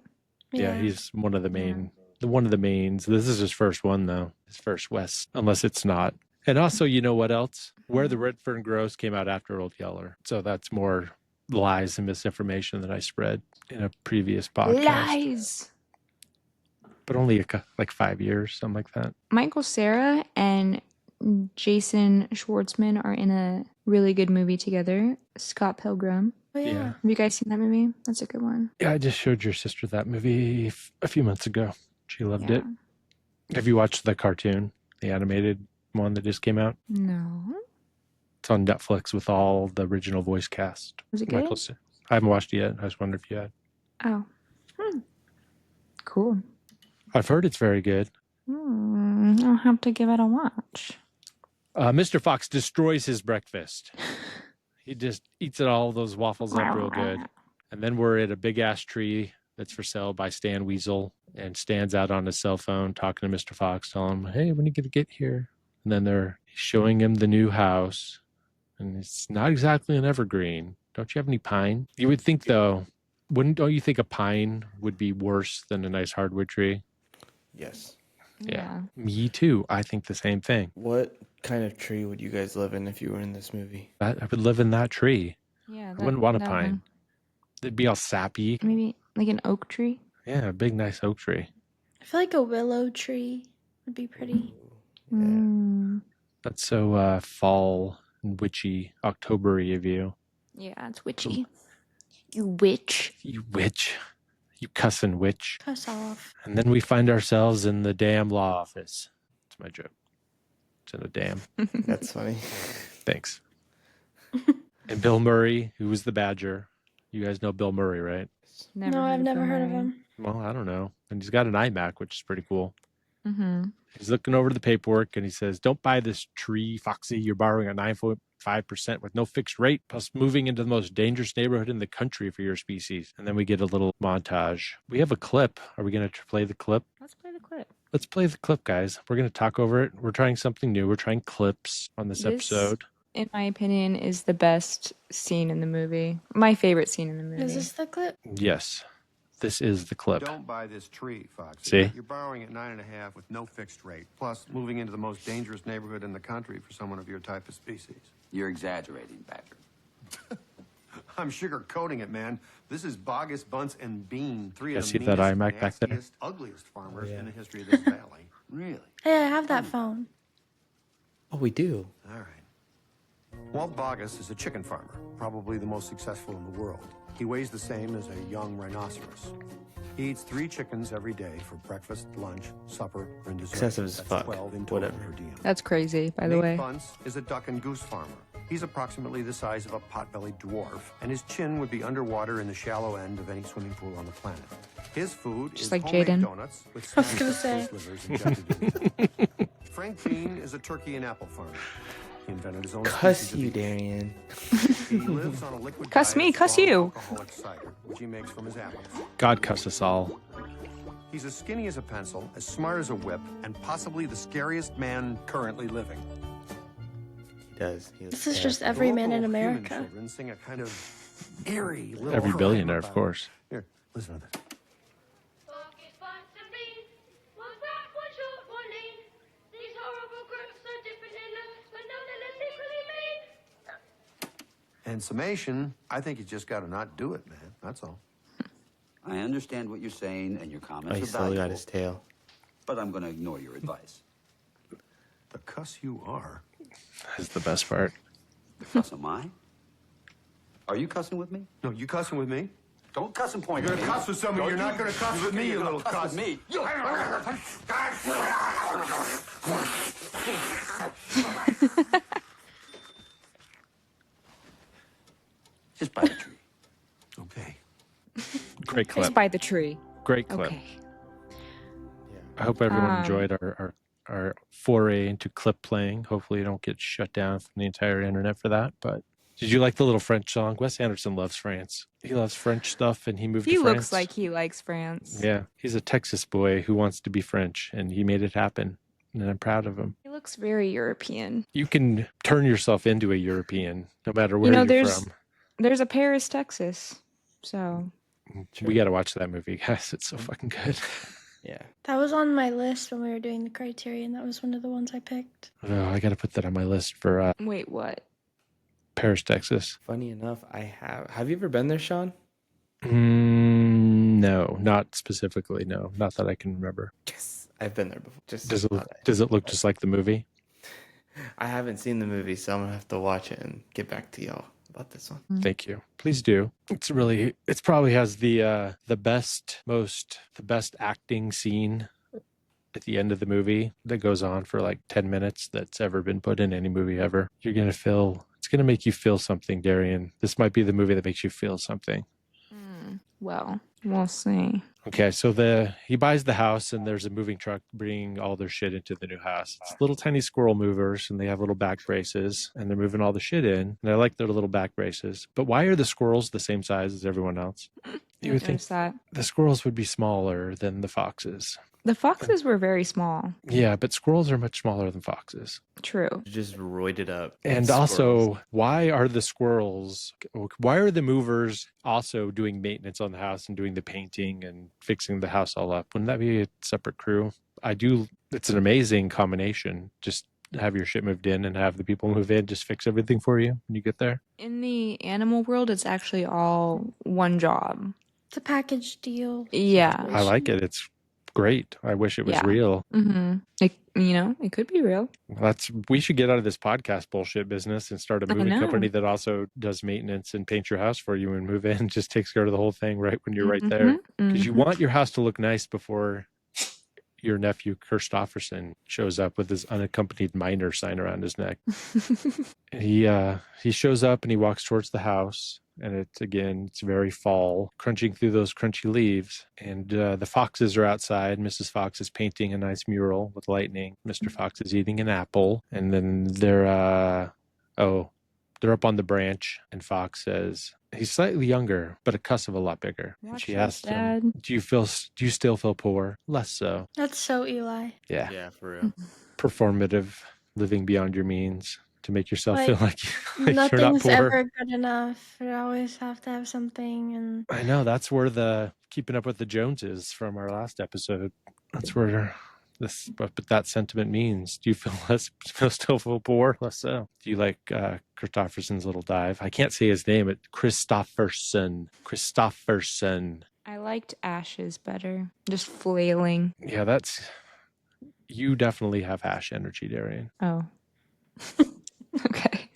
Yeah, he's one of the mains. This is his first one though. His first West, unless it's not. And also, you know what else? Where the Red Fern Grows came out after Old Yeller. So that's more lies and misinformation that I spread in a previous podcast. Lies. But only like 5 years, something like that. Michael Cera and Jason Schwartzman are in a really good movie together, Scott Pilgrim. Oh, yeah. Yeah. Have you guys seen that movie? That's a good one. Yeah, I just showed your sister that movie a few months ago. She loved it. Have you watched the cartoon, the animated one that just came out? No. It's on Netflix with all the original voice cast. Was it good? I haven't watched it yet. I just wondered if you had. Oh. Cool. I've heard it's very good. I'll have to give it a watch. Mr. Fox destroys his breakfast. He just eats it all those waffles up real good. And then we're at a big ass tree that's for sale by Stan Weasel, and Stan's out on his cell phone talking to Mr. Fox, telling him, "Hey, when are you gonna get here?" And then they're showing him the new house, and it's not exactly an evergreen. Don't you have any pine? You would think though, don't you think a pine would be worse than a nice hardwood tree? Yes. Yeah. Me too. I think the same thing. What kind of tree would you guys live in if you were in this movie? I would live in that tree. Yeah. I wouldn't want a that pine. one. It'd be all sappy. Maybe like an oak tree. Yeah, a big, nice oak tree. I feel like a willow tree would be pretty. Mm. That's so fall and witchy, October-y of you. Yeah, it's witchy. You witch. You witch. You cussing witch. Cuss off. And then we find ourselves in the damn law office. It's my joke. It's in a dam. That's funny. Thanks. And Bill Murray, who was the Badger. You guys know Bill Murray, right? No, I've never heard of him. Well, I don't know. And he's got an iMac, which is pretty cool. Mm-hmm. He's looking over the paperwork and he says, "Don't buy this tree, Foxy. You're borrowing at 9.5% with no fixed rate, plus moving into the most dangerous neighborhood in the country for your species." And then we get a little montage. We have a clip. Are we going to play the clip? Let's play the clip. Let's play the clip, guys. We're going to talk over it. We're trying something new. We're trying clips on this episode. In my opinion, is the best scene in the movie. My favorite scene in the movie. Is this the clip? Yes. This is the clip. Don't buy this tree, Foxy. See? You're borrowing at 9.5 with no fixed rate, plus moving into the most dangerous neighborhood in the country for someone of your type of species. You're exaggerating, Badger. I'm sugarcoating it, man. This is Bogus, Bunce, and Bean, three Yeah, of the see that meanest, iMac back there? nastiest, ugliest farmers in the history of this valley. Really? Hey, I have that phone. Oh, we do. All right. Walt Bogus is a chicken farmer, probably the most successful in the world. He weighs the same as a young rhinoceros. He eats 3 chickens every day for breakfast, lunch, supper, and dessert. Excessive as That's fuck. 12 in total Whatever. per diem. That's crazy, by the Nate way. Bunce is a duck and goose farmer. He's approximately the size of a pot-bellied dwarf, and his chin would be underwater in the shallow end of any swimming pool on the planet. His food Just is like homemade Jaden. donuts with I was gonna smashed say. slivers injected into them. Frank Bean is a turkey and apple farmer. He invented his own Cuss species of you, beef. Darian. He lives on a liquid Cuss diet me, of cuss strong you. alcoholic cider, which he makes from his apples. God cuss us all. He's as skinny as a pencil, as smart as a whip, and possibly the scariest man currently living. He does. He This is is just The every man local in human America. children sing a kind of eerie little Every cry billionaire, of about- course. Here, listen to this. In summation, I think you just got to not do it, man. That's all. I understand what you're saying, and your Oh, comments he are still valuable, got his tail. but I'm going to ignore your advice. The cuss you are. That's the best part. The cuss am I? Are you cussing with me? No, you cussing with me? Don't cuss and point You're at gonna me. cuss with somebody. You're not gonna cuss with me, you little cuss. With me. Just by the tree. Okay. Great clip. Just by the tree. Great clip. Okay. I hope everyone Um, enjoyed our foray into clip playing. Hopefully, you don't get shut down from the entire internet for that. But did you like the little French song? Wes Anderson loves France. He loves French stuff, and he moved He to France. looks like he likes France. Yeah, he's a Texas boy who wants to be French, and he made it happen. And I'm proud of him. He looks very European. You can turn yourself into a European, no matter where You know, you're there's from. there's a Paris, Texas. So We got to watch that movie, guys. It's so fucking good. Yeah. That was on my list when we were doing the criterion. That was one of the ones I picked. Oh, I got to put that on my list for wait, what? Paris, Texas. Funny enough, I have. Have you ever been there, Sean? No, not specifically. No, not that I can remember. Yes, I've been there before. Just Does it thought does it look just like the movie? I haven't seen the movie, so I'm gonna have to watch it and get back to y'all about this one. Thank you. Please do. It probably has the best acting scene at the end of the movie that goes on for like 10 minutes that's ever been put in any movie ever. It's going to make you feel something, Darian. This might be the movie that makes you feel something. Well, we'll see. Okay, so he buys the house, and there's a moving truck bringing all their shit into the new house. It's little tiny squirrel movers, and they have little back braces, and they're moving all the shit in. And I like their little back braces. But why are the squirrels the same size as everyone else? You would think There's that. the squirrels would be smaller than the foxes. The foxes were very small. Yeah, but squirrels are much smaller than foxes. True. Just roided up. And squirrels. also, why are the movers also doing maintenance on the house and doing the painting and fixing the house all up? Wouldn't that be a separate crew? It's an amazing combination. Just have your shit moved in and have the people move in, just fix everything for you when you get there. In the animal world, it's actually all one job. It's a package deal. Yeah. I like it. It's great. I wish it was Yeah. real. Mm-hmm. It could be real. We should get out of this podcast bullshit business and start a I moving know. company that also does maintenance and paints your house for you and move in, just takes care of the whole thing right when you're right there. Because you want your house to look nice before your nephew Christofferson shows up with his unaccompanied minor sign around his neck. He shows up and he walks towards the house, and it's very fall, crunching through those crunchy leaves. And the foxes are outside. Mrs. Fox is painting a nice mural with lightning. Mr. Fox is eating an apple, and then they're up on the branch. And Fox says he's slightly younger, but a cuss of a lot bigger. And Watch she this, asks Dad. him, "Do you still feel poor?" Less so. That's so Eli. Yeah. Yeah, for real. Performative, living beyond your means to make yourself feel like you're not Nothing's poor. ever good enough. You always have to have something. And I know, that's where the keeping up with the Joneses from our last episode. That's where what that sentiment means. Do you still feel poor? Less so. Do you like Christofferson's little dive? I can't say his name. It's Christofferson. I liked Ash's better. Just flailing. Yeah, you definitely have Ash energy, Darian. Oh. Okay.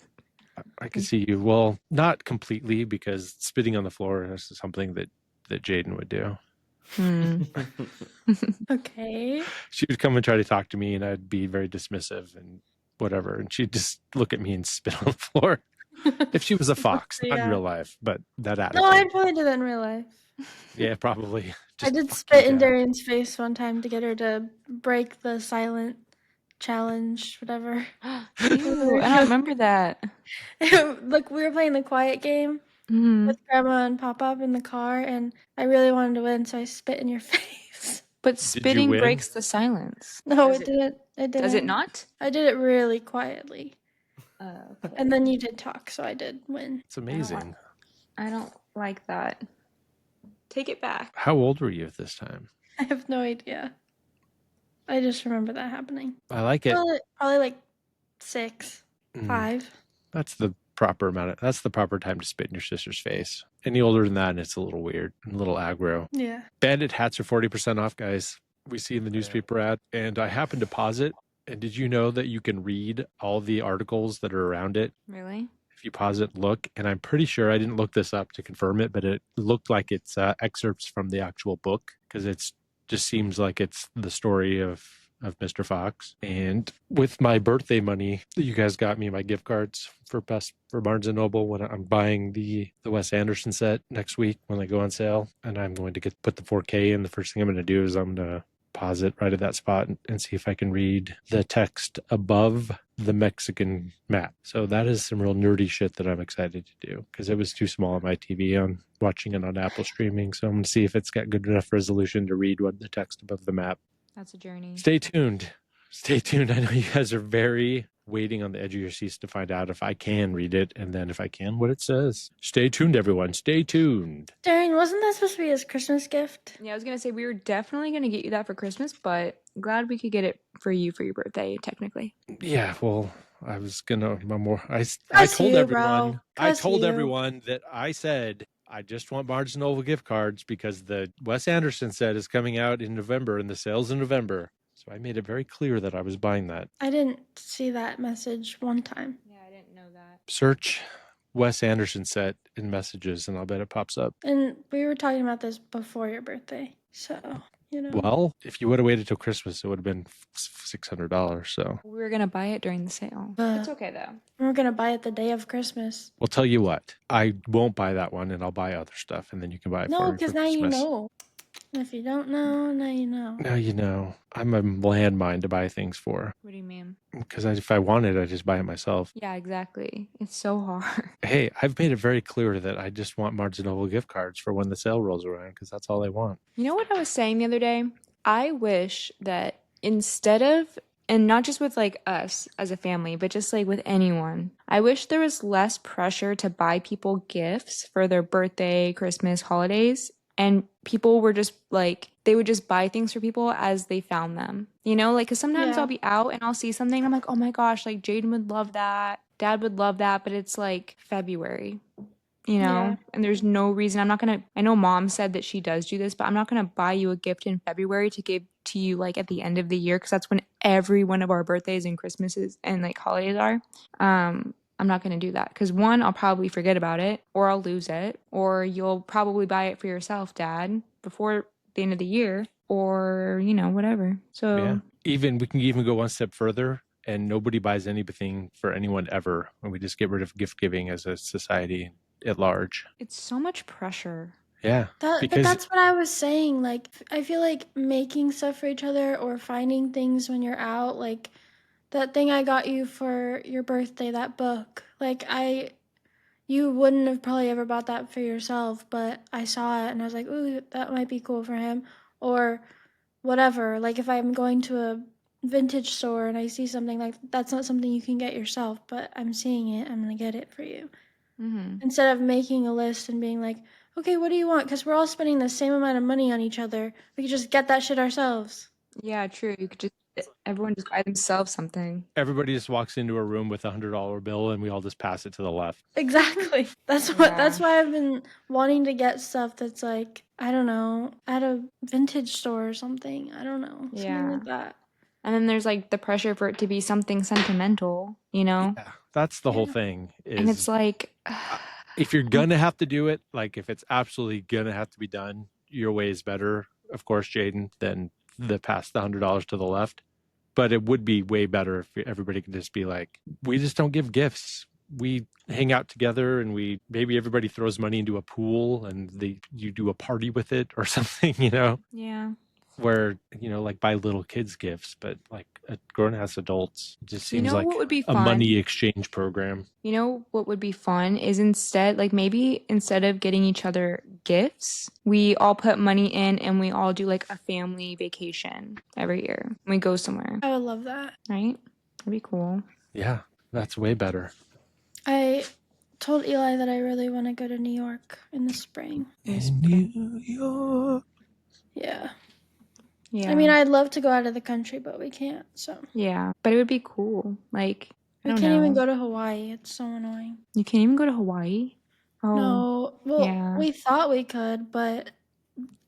I can see you. Well, not completely, because spitting on the floor is something that Jaden would do. okay. She would come and try to talk to me, and I'd be very dismissive and whatever, and she'd just look at me and spit on the floor. If she was a fox, not in Yeah. real life, but that attitude. No, I'd probably do that in real life. Yeah, probably. I Just did fuck spit you in down. Darian's face one time to get her to break the silent challenge, whatever. Ew, I don't remember that. Look, we were playing the quiet game Mhm. with Grandma and Pop-Up in the car, and I really wanted to win, so I spit in your face. But Did you spitting win? breaks the silence. No, Does it didn't. It didn't. Does it not? I did it really quietly. Okay. And then you did talk, so I did win. It's amazing. I don't like that. Take it back. How old were you at this time? I have no idea. I just remember that happening. I like it. Probably like 6, Mm. 5. That's the proper amount. That's the proper time to spit in your sister's face. Any older than that, and it's a little weird, a little aggro. Yeah. Bandit hats are 40% off, guys. We see in the newspaper ad, and I happened to pause it. And did you know that you can read all the articles that are around it? Really? If you pause it, look, and I'm pretty sure I didn't look this up to confirm it, but it looked like it's excerpts from the actual book because it's just seems like it's the story of Mr. Fox. And with my birthday money that you guys got me my gift cards for Barnes and Noble when I'm buying the Wes Anderson set next week when they go on sale, and I'm going to put the 4K in. The first thing I'm going to do is I'm going to pause it right at that spot and see if I can read the text above the Mexican map. So that is some real nerdy shit that I'm excited to do because it was too small on my TV. I'm watching it on Apple streaming, so I'm going to see if it's got good enough resolution to read what the text above the map. That's a journey. Stay tuned. Stay tuned. I know you guys are very waiting on the edge of your seats to find out if I can read it, and then if I can, what it says. Stay tuned, everyone. Stay tuned. Darren, wasn't that supposed to be his Christmas gift? Yeah, I was gonna say we were definitely gonna get you that for Christmas, but glad we could get it for you for your birthday, technically. Yeah, well, I was gonna I Cuss told you, everyone bro. I Cuss told you. everyone that I said I just want Barnes and Noble gift cards because the Wes Anderson set is coming out in November and the sale's in November. So I made it very clear that I was buying that. I didn't see that message one time. Yeah, I didn't know that. Search Wes Anderson set in messages and I'll bet it pops up. And we were talking about this before your birthday. So, Well, if you would have waited till Christmas, it would have been $600. So We were gonna buy it during the sale. It's okay though. we're going to buy it the day of Christmas. we'll tell you what. I won't buy that one, and I'll buy other stuff, and then you can buy it for No, me because for now you Christmas. know. If you don't know, now you know. Now you know. I'm a landmine to buy things for What do you mean? because if I want it, I just buy it myself. Yeah, exactly. It's so hard. Hey, I've made it very clear that I just want Barnes and Noble gift cards for when the sale rolls around because that's all I want. You know what I was saying the other day? I wish that instead of, and not just with like us as a family, but just like with anyone, I wish there was less pressure to buy people gifts for their birthday, Christmas, holidays. And people were just like, they would just buy things for people as they found them. You know, like, because sometimes Yeah. I'll be out and I'll see something. I'm like, oh my gosh, like Jaden would love that. Dad would love that. But it's like February, you know, Yeah. and there's no reason. I'm not going to, I know mom said that she does do this, but I'm not going to buy you a gift in February to give to you like at the end of the year because that's when every one of our birthdays and Christmases and like holidays are. I'm not going to do that because one, I'll probably forget about it or I'll lose it or you'll probably buy it for yourself, Dad, before the end of the year or, you know, whatever. So Yeah. We can even go one step further and nobody buys anything for anyone ever when we just get rid of gift giving as a society at large. it's so much pressure. Yeah. But because that's what I was saying. Like, I feel like making stuff for each other or finding things when you're out, like that thing I got you for your birthday, that book. Like, you wouldn't have probably ever bought that for yourself, but I saw it and I was like, ooh, that might be cool for him. Or whatever. Like, if I'm going to a vintage store and I see something like that's not something you can get yourself, but I'm seeing it, I'm gonna get it for you. Mm-hmm. Instead of making a list and being like, okay, what do you want? Because we're all spending the same amount of money on each other. We could just get that shit ourselves. Yeah, true. You could just, everyone just buy themselves something. everybody just walks into a room with $100 bill and we all just pass it to the left. Exactly. That's why I've been wanting to get stuff that's like, I don't know, at a vintage store or something. I don't know. Something Yeah. like that. And then there's like the pressure for it to be something sentimental, you know? Yeah, that's the whole thing. And it's like, if you're gonna have to do it, like if it's absolutely gonna have to be done, your way is better, of course, Jaden, than the past the $100 to the left. But it would be way better if everybody could just be like, we just don't give gifts. We hang out together and maybe everybody throws money into a pool and you do a party with it or something, you know? yeah. where, like buy little kids gifts, but like a grown ass adults. It just You seems know like what would be a fun? money exchange program. You know what would be fun is instead, like maybe instead of getting each other gifts, we all put money in and we all do like a family vacation every year. We go somewhere, I would love that. right? That'd be cool. Yeah, that's way better. I told Eli that I really want to go to New York in the spring. In New York. Yeah. Yeah. I mean, I'd love to go out of the country, but we can't. So Yeah, but it would be cool. Like, I we don't can't even know. go to Hawaii. It's so annoying. You can't even go to Hawaii? Oh, No, well, yeah. we thought we could, but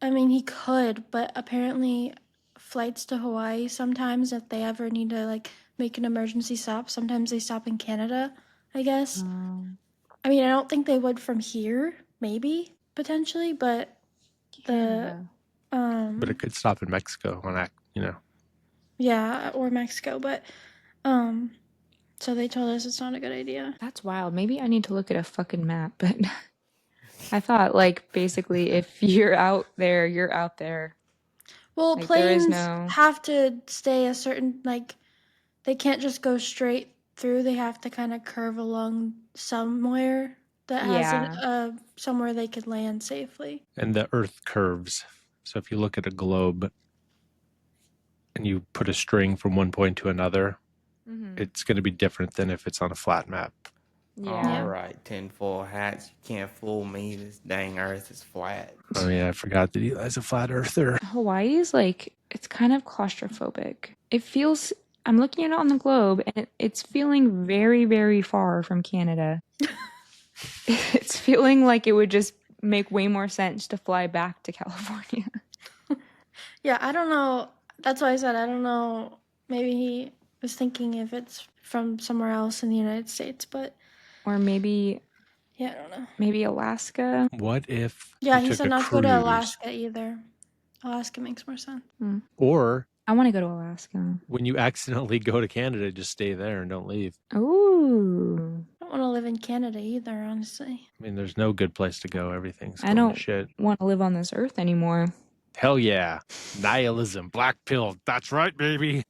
I mean, he could, but apparently flights to Hawaii sometimes if they ever need to like make an emergency stop, sometimes they stop in Canada, I guess. I mean, I don't think they would from here, maybe potentially, but the But it could stop in Mexico on that, yeah, or Mexico, but so they told us it's not a good idea. That's wild. Maybe I need to look at a fucking map, but I thought like basically if you're out there, you're out there. Well, Like, there is planes no- have to stay a certain like they can't just go straight through. They have to kind of curve along somewhere that has Yeah. somewhere they could land safely. and the Earth curves. So if you look at a globe and you put a string from one point to another, it's going to be different than if it's on a flat map. Yeah. All right, tinfoil hats. You can't fool me. This dang earth is flat. Oh yeah, I forgot that Eli's a flat earther. Hawaii is like, it's kind of claustrophobic. It feels, I'm looking at it on the globe and it's feeling very, very far from Canada. It's feeling like it would just make way more sense to fly back to California. Yeah, I don't know. That's why I said I don't know. Maybe he was thinking if it's from somewhere else in the United States, but Or maybe yeah, I don't know. maybe Alaska. What if Yeah, you he took said a not to go to cruise? Alaska either. Alaska makes more sense. Or I want to go to Alaska. when you accidentally go to Canada, just stay there and don't leave. Ooh. I don't want to live in Canada either, honestly. I mean, there's no good place to go. Everything's I going to don't shit. want to live on this earth anymore. Hell yeah. Nihilism, black pill. That's right, baby.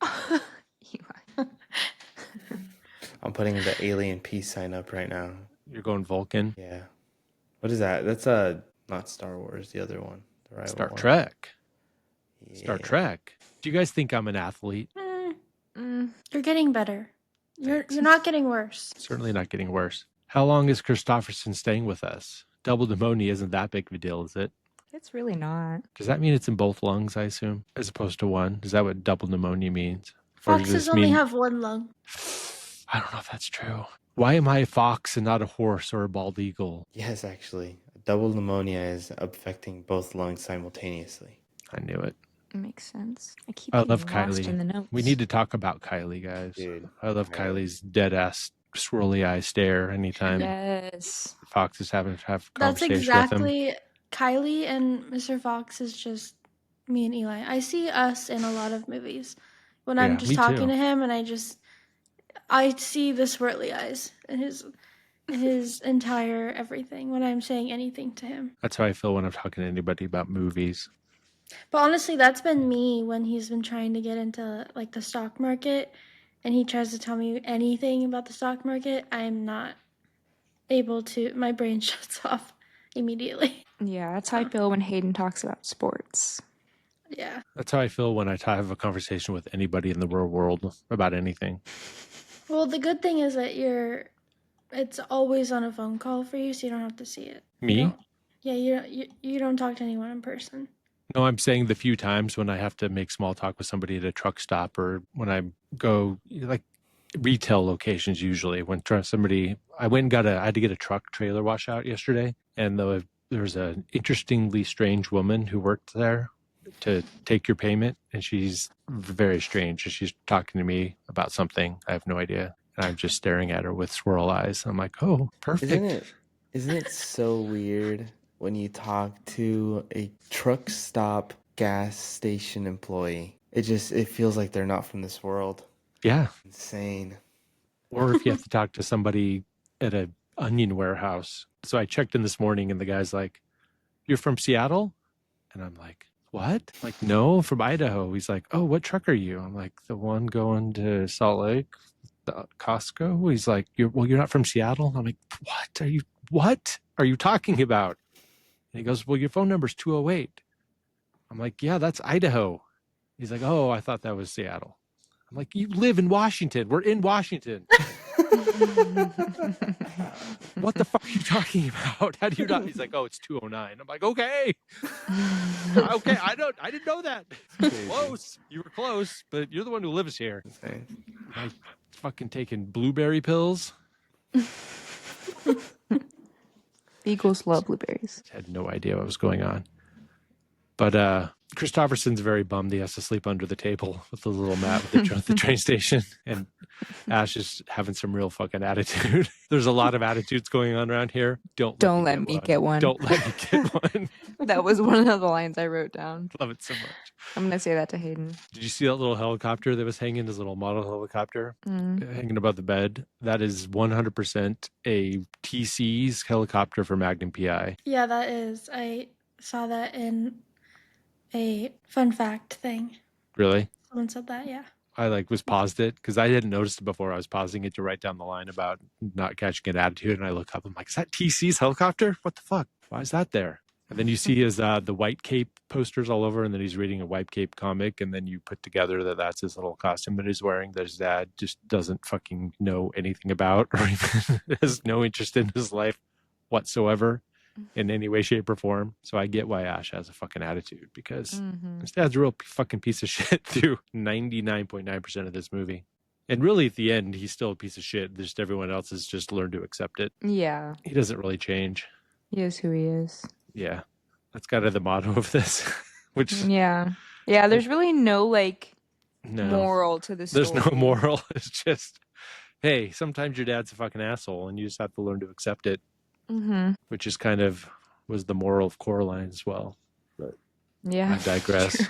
I'm putting the alien peace sign up right now. You're going Vulcan. Yeah. What is that? That's not Star Wars, the other one. The right Star one. Trek. Yeah. Star Trek. Do you guys think I'm an athlete? You're getting better. You're not getting worse. Certainly not getting worse. How long is Christofferson staying with us? Double pneumonia isn't that big of a deal, is it? It's really not. Does that mean it's in both lungs, I assume, as opposed to one? Is that what double pneumonia means? Or does Foxes this only mean... have one lung. I don't know if that's true. Why am I a fox and not a horse or a bald eagle? Yes, actually. Double pneumonia is affecting both lungs simultaneously. I knew it. It makes sense. I keep I getting love lost Kylie. in the notes. We need to talk about Kylie, guys. Dude, I love yeah. Kylie's dead-ass, swirly eye stare anytime Yes. Fox is having to have a That's conversation with him. exactly Kylie and Mr. Fox is just me and Eli. I see us in a lot of movies. When Yeah, I'm just me talking too. to him and I see the swirly eyes in his entire everything when I'm saying anything to him. That's how I feel when I'm talking to anybody about movies. But honestly, that's been me when he's been trying to get into like the stock market and he tries to tell me anything about the stock market. I'm not able to, my brain shuts off immediately. Yeah, that's how I feel when Hayden talks about sports. Yeah. That's how I feel when I have a conversation with anybody in the real world about anything. Well, the good thing is that it's always on a phone call for you, so you don't have to see it. Me? You don't talk to anyone in person. No, I'm saying the few times when I have to make small talk with somebody at a truck stop or when I go like retail locations usually when I went and I had to get a truck trailer washout yesterday and there was an interestingly strange woman who worked there to take your payment and she's very strange. She's talking to me about something. I have no idea. And I'm just staring at her with swirl eyes. I'm like, oh, perfect. Isn't it so weird when you talk to a truck stop gas station employee? It feels like they're not from this world. Yeah. Insane. Or if you have to talk to somebody at an onion warehouse. So I checked in this morning and the guy's like, you're from Seattle? And I'm like, what? I'm like, no, from Idaho. He's like, oh, what truck are you? I'm like, the one going to Salt Lake, the Costco. He's like, you're not from Seattle? I'm like, what are you talking about? And he goes, well, your phone number's 208. I'm like, yeah, that's Idaho. He's like, oh, I thought that was Seattle. I'm like, you live in Washington. We're in Washington. What the fuck are you talking about? How do you not? He's like, oh, it's 209. I'm like, okay. Okay, I didn't know that. Close. You were close, but you're the one who lives here. Okay. I fucking taking blueberry pills. Eagles love blueberries. Had no idea what was going on. But Christopherson's very bummed he has to sleep under the table with the little mat at the train station. And Ash is having some real fucking attitude. There's a lot of attitudes going on around here. Don't let me get one. Don't let me get one. That was one of the lines I wrote down. Love it so much. I'm going to say that to Hayden. Did you see that little helicopter that was hanging, his little model helicopter hanging above the bed? That is 100% a TC's helicopter for Magnum PI. Yeah, that is. I saw that in a fun fact thing. Really? Someone said that, yeah. I was paused it because I hadn't noticed it before. I was pausing it to write down the line about not catching an attitude, and I look up. I'm like, "Is that TC's helicopter? What the fuck? Why is that there?" And then you see his the White Cape posters all over, and then he's reading a White Cape comic, and then you put together that that's his little costume that he's wearing that his dad just doesn't fucking know anything about, or even has no interest in his life whatsoever in any way, shape, or form. So I get why Ash has a fucking attitude, because his dad's a real fucking piece of shit through 99.9% of this movie. And really at the end, he's still a piece of shit. Just everyone else has just learned to accept it. Yeah. He doesn't really change. He is who he is. Yeah. That's kind of the motto of this. Which Yeah. Yeah, there's really no no, moral to the story. there's no moral. It's just, hey, sometimes your dad's a fucking asshole and you just have to learn to accept it. Which is kind of was the moral of Coraline as well. But yeah, I digress.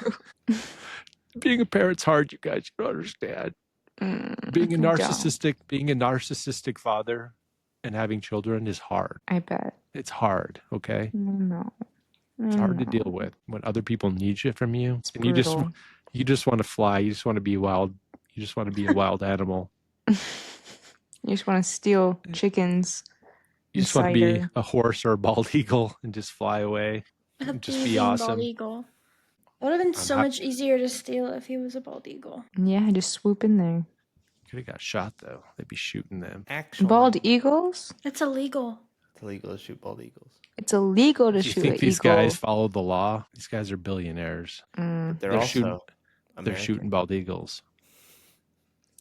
Being a parent's hard, you guys. You don't understand. Being a narcissistic father and having children is hard. I bet. It's hard, okay? No. It's hard to deal with when other people need shit from you. It's and brutal. you just want to fly. You just want to be wild. You just want to be a wild animal. You just want to steal chickens. You just want to be a horse or a bald eagle and just fly away and just be awesome. Bald eagle. Would have been so much easier to steal if he was a bald eagle. Yeah, just swoop in there. Could have got shot though. They'd be shooting them. Actually, Bald eagles? It's illegal. it's illegal to shoot bald eagles. It's illegal to Do you shoot think an these eagle. guys follow the law? These guys are billionaires. But they're They're also shooting- American. They're shooting bald eagles.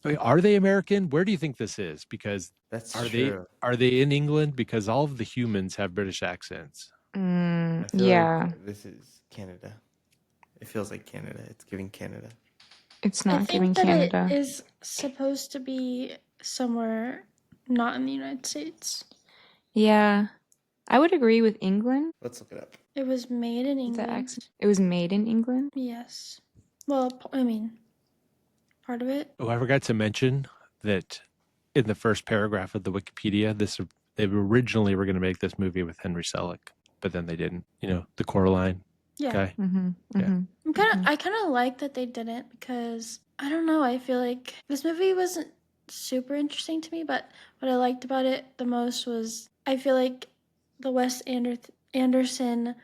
Wait, are they American? Where do you think this is? Because That's are true. they in England? Because all of the humans have British accents. I feel Yeah, like this is Canada. It feels like Canada. It's giving Canada. it's I not giving think that Canada. it is supposed to be somewhere not in the United States. Yeah, I would agree with England. Let's look it up. It was made in The England. accent. It was made in England. Yes. Well, I mean, part of it. Oh, I forgot to mention that in the first paragraph of the Wikipedia, they originally were going to make this movie with Henry Selick, but then they didn't. You know, the Coraline Yeah. guy. Mm-hmm. I kind of like that they didn't, because I don't know, I feel like this movie wasn't super interesting to me, but what I liked about it the most was I feel like the Wes Anderson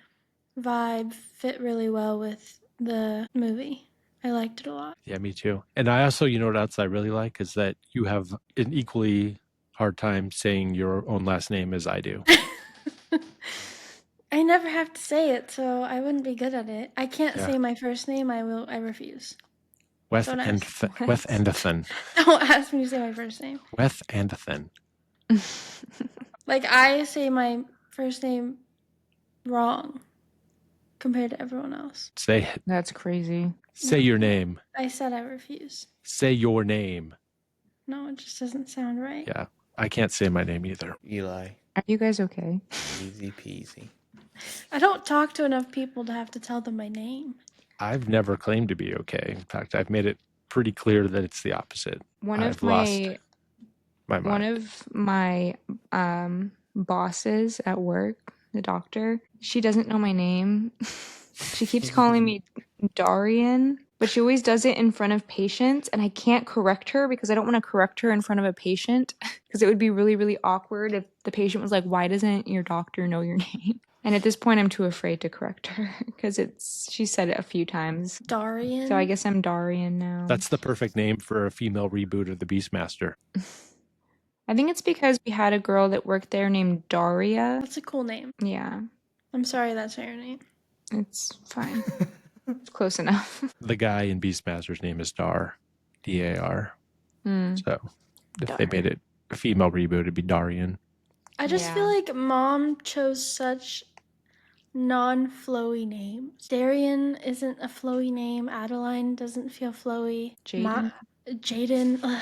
vibe fit really well with the movie. I liked it a lot. Yeah, me too. And I also, you know what else I really like is that you have an equally hard time saying your own last name as I do. I never have to say it, so I wouldn't be good at it. I can't Yeah. say my first name. I refuse. Wes Don't ask. Anderson. Don't ask me to say my first name. Wes Anderson. Like, I say my first name wrong compared to everyone else. Say That's crazy. your name. I said I refuse. Say your name. No, it just doesn't sound right. Yeah, I can't say my name either. Eli. Are you guys okay? Easy peasy. I don't talk to enough people to have to tell them my name. I've never claimed to be okay. In fact, I've made it pretty clear that it's the opposite. One I've of lost my my mind. one of my bosses at work, the doctor, she doesn't know my name. She keeps calling me Darian, but she always does it in front of patients, and I can't correct her because I don't want to correct her in front of a patient because it would be really, really awkward if the patient was like, "Why doesn't your doctor know your name?" And at this point, I'm too afraid to correct her because she said it a few times. Darian. So I guess I'm Darian now. That's the perfect name for a female reboot of the Beastmaster. I think it's because we had a girl that worked there named Daria. That's a cool name. Yeah, I'm sorry that's not your name. it's fine. It's close enough. The guy in Beastmaster's name is Dar, D-A-R. So if they made it a female reboot, it'd be Darian. I just feel like Mom chose such non-flowy names. Darian isn't a flowy name. Adeline doesn't feel flowy. Jaden.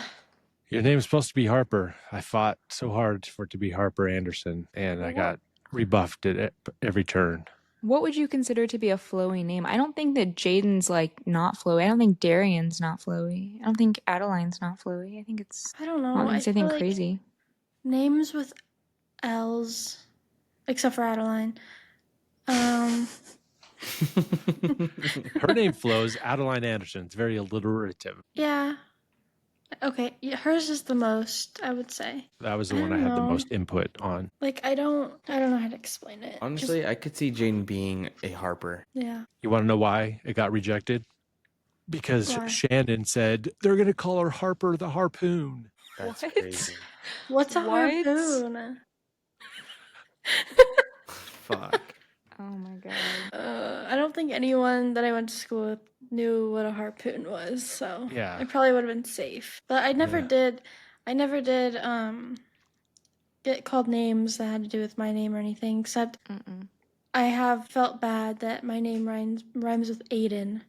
Your name's supposed to be Harper. I fought so hard for it to be Harper Anderson, and I got rebuffed at every turn. What would you consider to be a flowy name? I don't think that Jaden's like not flowy. I don't think Darian's not flowy. I don't think Adeline's not flowy. I think it's. I don't know. Well, I think like crazy. Names with L's, except for Adeline. Her name flows. Adeline Anderson. It's very alliterative. Yeah. Okay. Yeah, hers is the most, I would say. That was the one I had the most input on. Like I don't know how to explain it. Honestly, I could see Jane being a Harper. Yeah. You want to know why it got rejected? Because Why? Shannon said they're going to call her Harper the Harpoon. That's What? crazy. What's a What? harpoon? Fuck. Oh my god. I don't think anyone that I went to school with knew what a harpoon was, so Yeah. I probably would have been safe. But I never did get called names that had to do with my name or anything, except I have felt bad that my name rhymes with Aiden,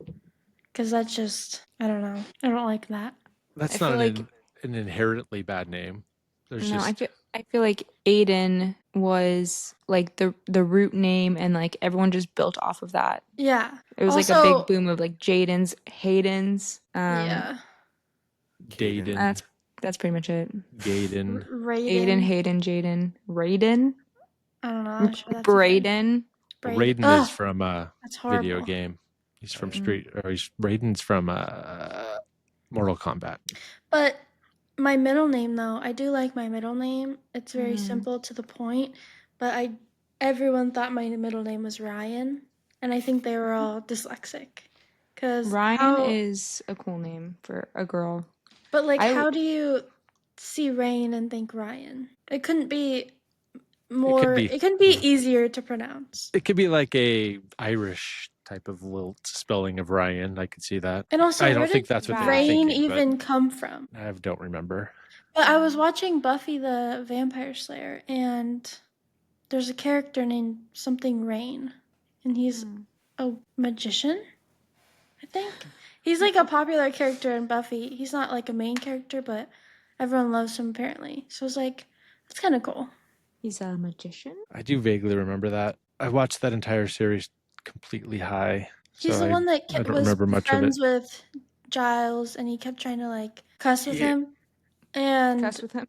because that's just, I don't know. I don't like that. That's I not feel an inherently bad name. There's No, just I feel like Aiden was like the root name, and like everyone just built off of that. Yeah. It was like a Also- big boom of like Jaden's, Hayden's. Yeah. Gaden, That's pretty much it. Gaden. Raiden. Aiden, Hayden, Jaden, Raiden, I don't know. I'm sure that's Braden. Raiden Ugh, is from a that's horrible. video game. He's from Raiden's from Mortal Kombat. But my middle name, though, I do like my middle name. It's very simple to the point. But everyone thought my middle name was Ryan, and I think they were all dyslexic. Cause Ryan is a cool name for a girl. But like, how do you see Rain and think Ryan? It couldn't be more. It couldn't be easier to pronounce. It could be like a Irish type of lilt spelling of Ryan. I could see that. And also, I where don't think did that's what they were Rain thinking, even come from? I don't remember. But I was watching Buffy the Vampire Slayer, and there's a character named something Rain, and he's a magician, I think. He's like a popular character in Buffy. He's not like a main character, but everyone loves him apparently. So I was like, that's kind of cool. He's a magician? I do vaguely remember that. I watched that entire series completely high. He's the one that was friends of it. with Giles, and he kept trying to like cuss with him. And Cuss with him.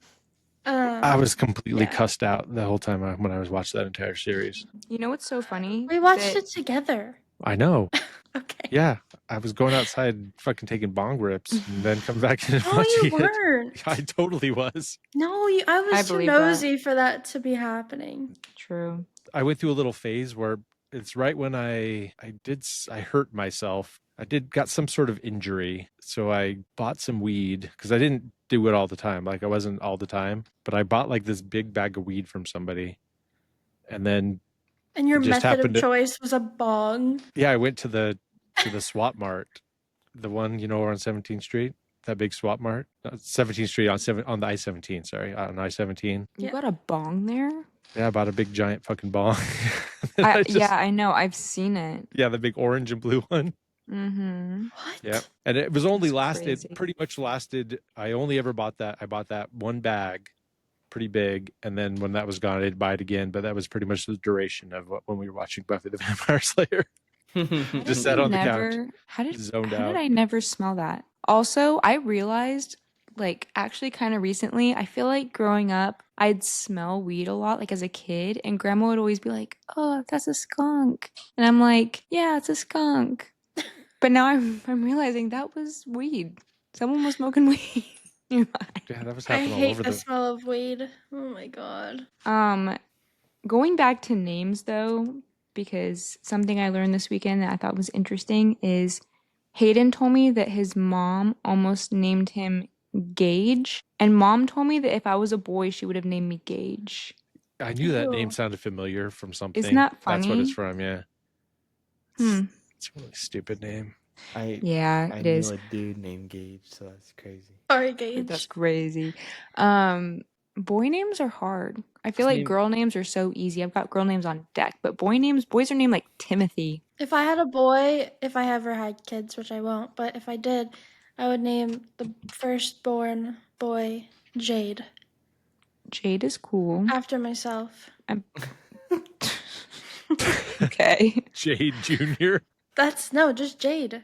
I was completely cussed out the whole time when I was watching that entire series. You know what's so funny? We watched it together. I know. Okay. Yeah, I was going outside fucking taking bong rips and then come back and No, watching you weren't. it. I totally was. No, I was too nosy for that to be happening. True. I went through a little phase where it's right when I hurt myself. Got some sort of injury. So I bought some weed because I didn't do it all the time. Like I wasn't all the time, but I bought like this big bag of weed from somebody. And then And your method of choice was a bong. Yeah, I went to the swap mart, the one on 17th Street, that big swap mart, 17th Street on the I-17. Sorry, on I-17. You got a bong there? Yeah, I bought a big giant fucking bong. Yeah, I know. I've seen it. Yeah, the big orange and blue one. Mm-hmm. What? Yeah, and it was only crazy. pretty much lasted. I only ever bought that. I bought that one bag, pretty big, and then when that was gone, I'd buy it again. But that was pretty much the duration of when we were watching Buffy the Vampire Slayer. Just sat on the couch. How did zoned out. I never smell that? Also, I realized, like, actually kind of recently, I feel like growing up, I'd smell weed a lot, like as a kid, and grandma would always be like, "Oh, that's a skunk." And I'm like, "Yeah, it's a skunk." But now I'm realizing that was weed. Someone was smoking weed nearby. Yeah, that was I happening all hate over the the. smell of weed. Oh my god. Going back to names though, because something I learned this weekend that I thought was interesting is Hayden told me that his mom almost named him Gage, and mom told me that if I was a boy, she would have named me Gage. I knew that name Ew. sounded familiar from Isn't something. that That's what it's funny? from. Yeah, Hmm. it's a really stupid name. Yeah, I it knew is. a dude named Gage, so that's crazy. Sorry, That's Gage. crazy. Boy names are hard. I feel His like name. girl names are so easy. I've got girl names on deck, but boys are named like Timothy. If I had a boy, if I ever had kids, which I won't, but if I did, I would name the firstborn boy Jade Jade is cool. after myself. Okay. Jade Jr. No, just Jade.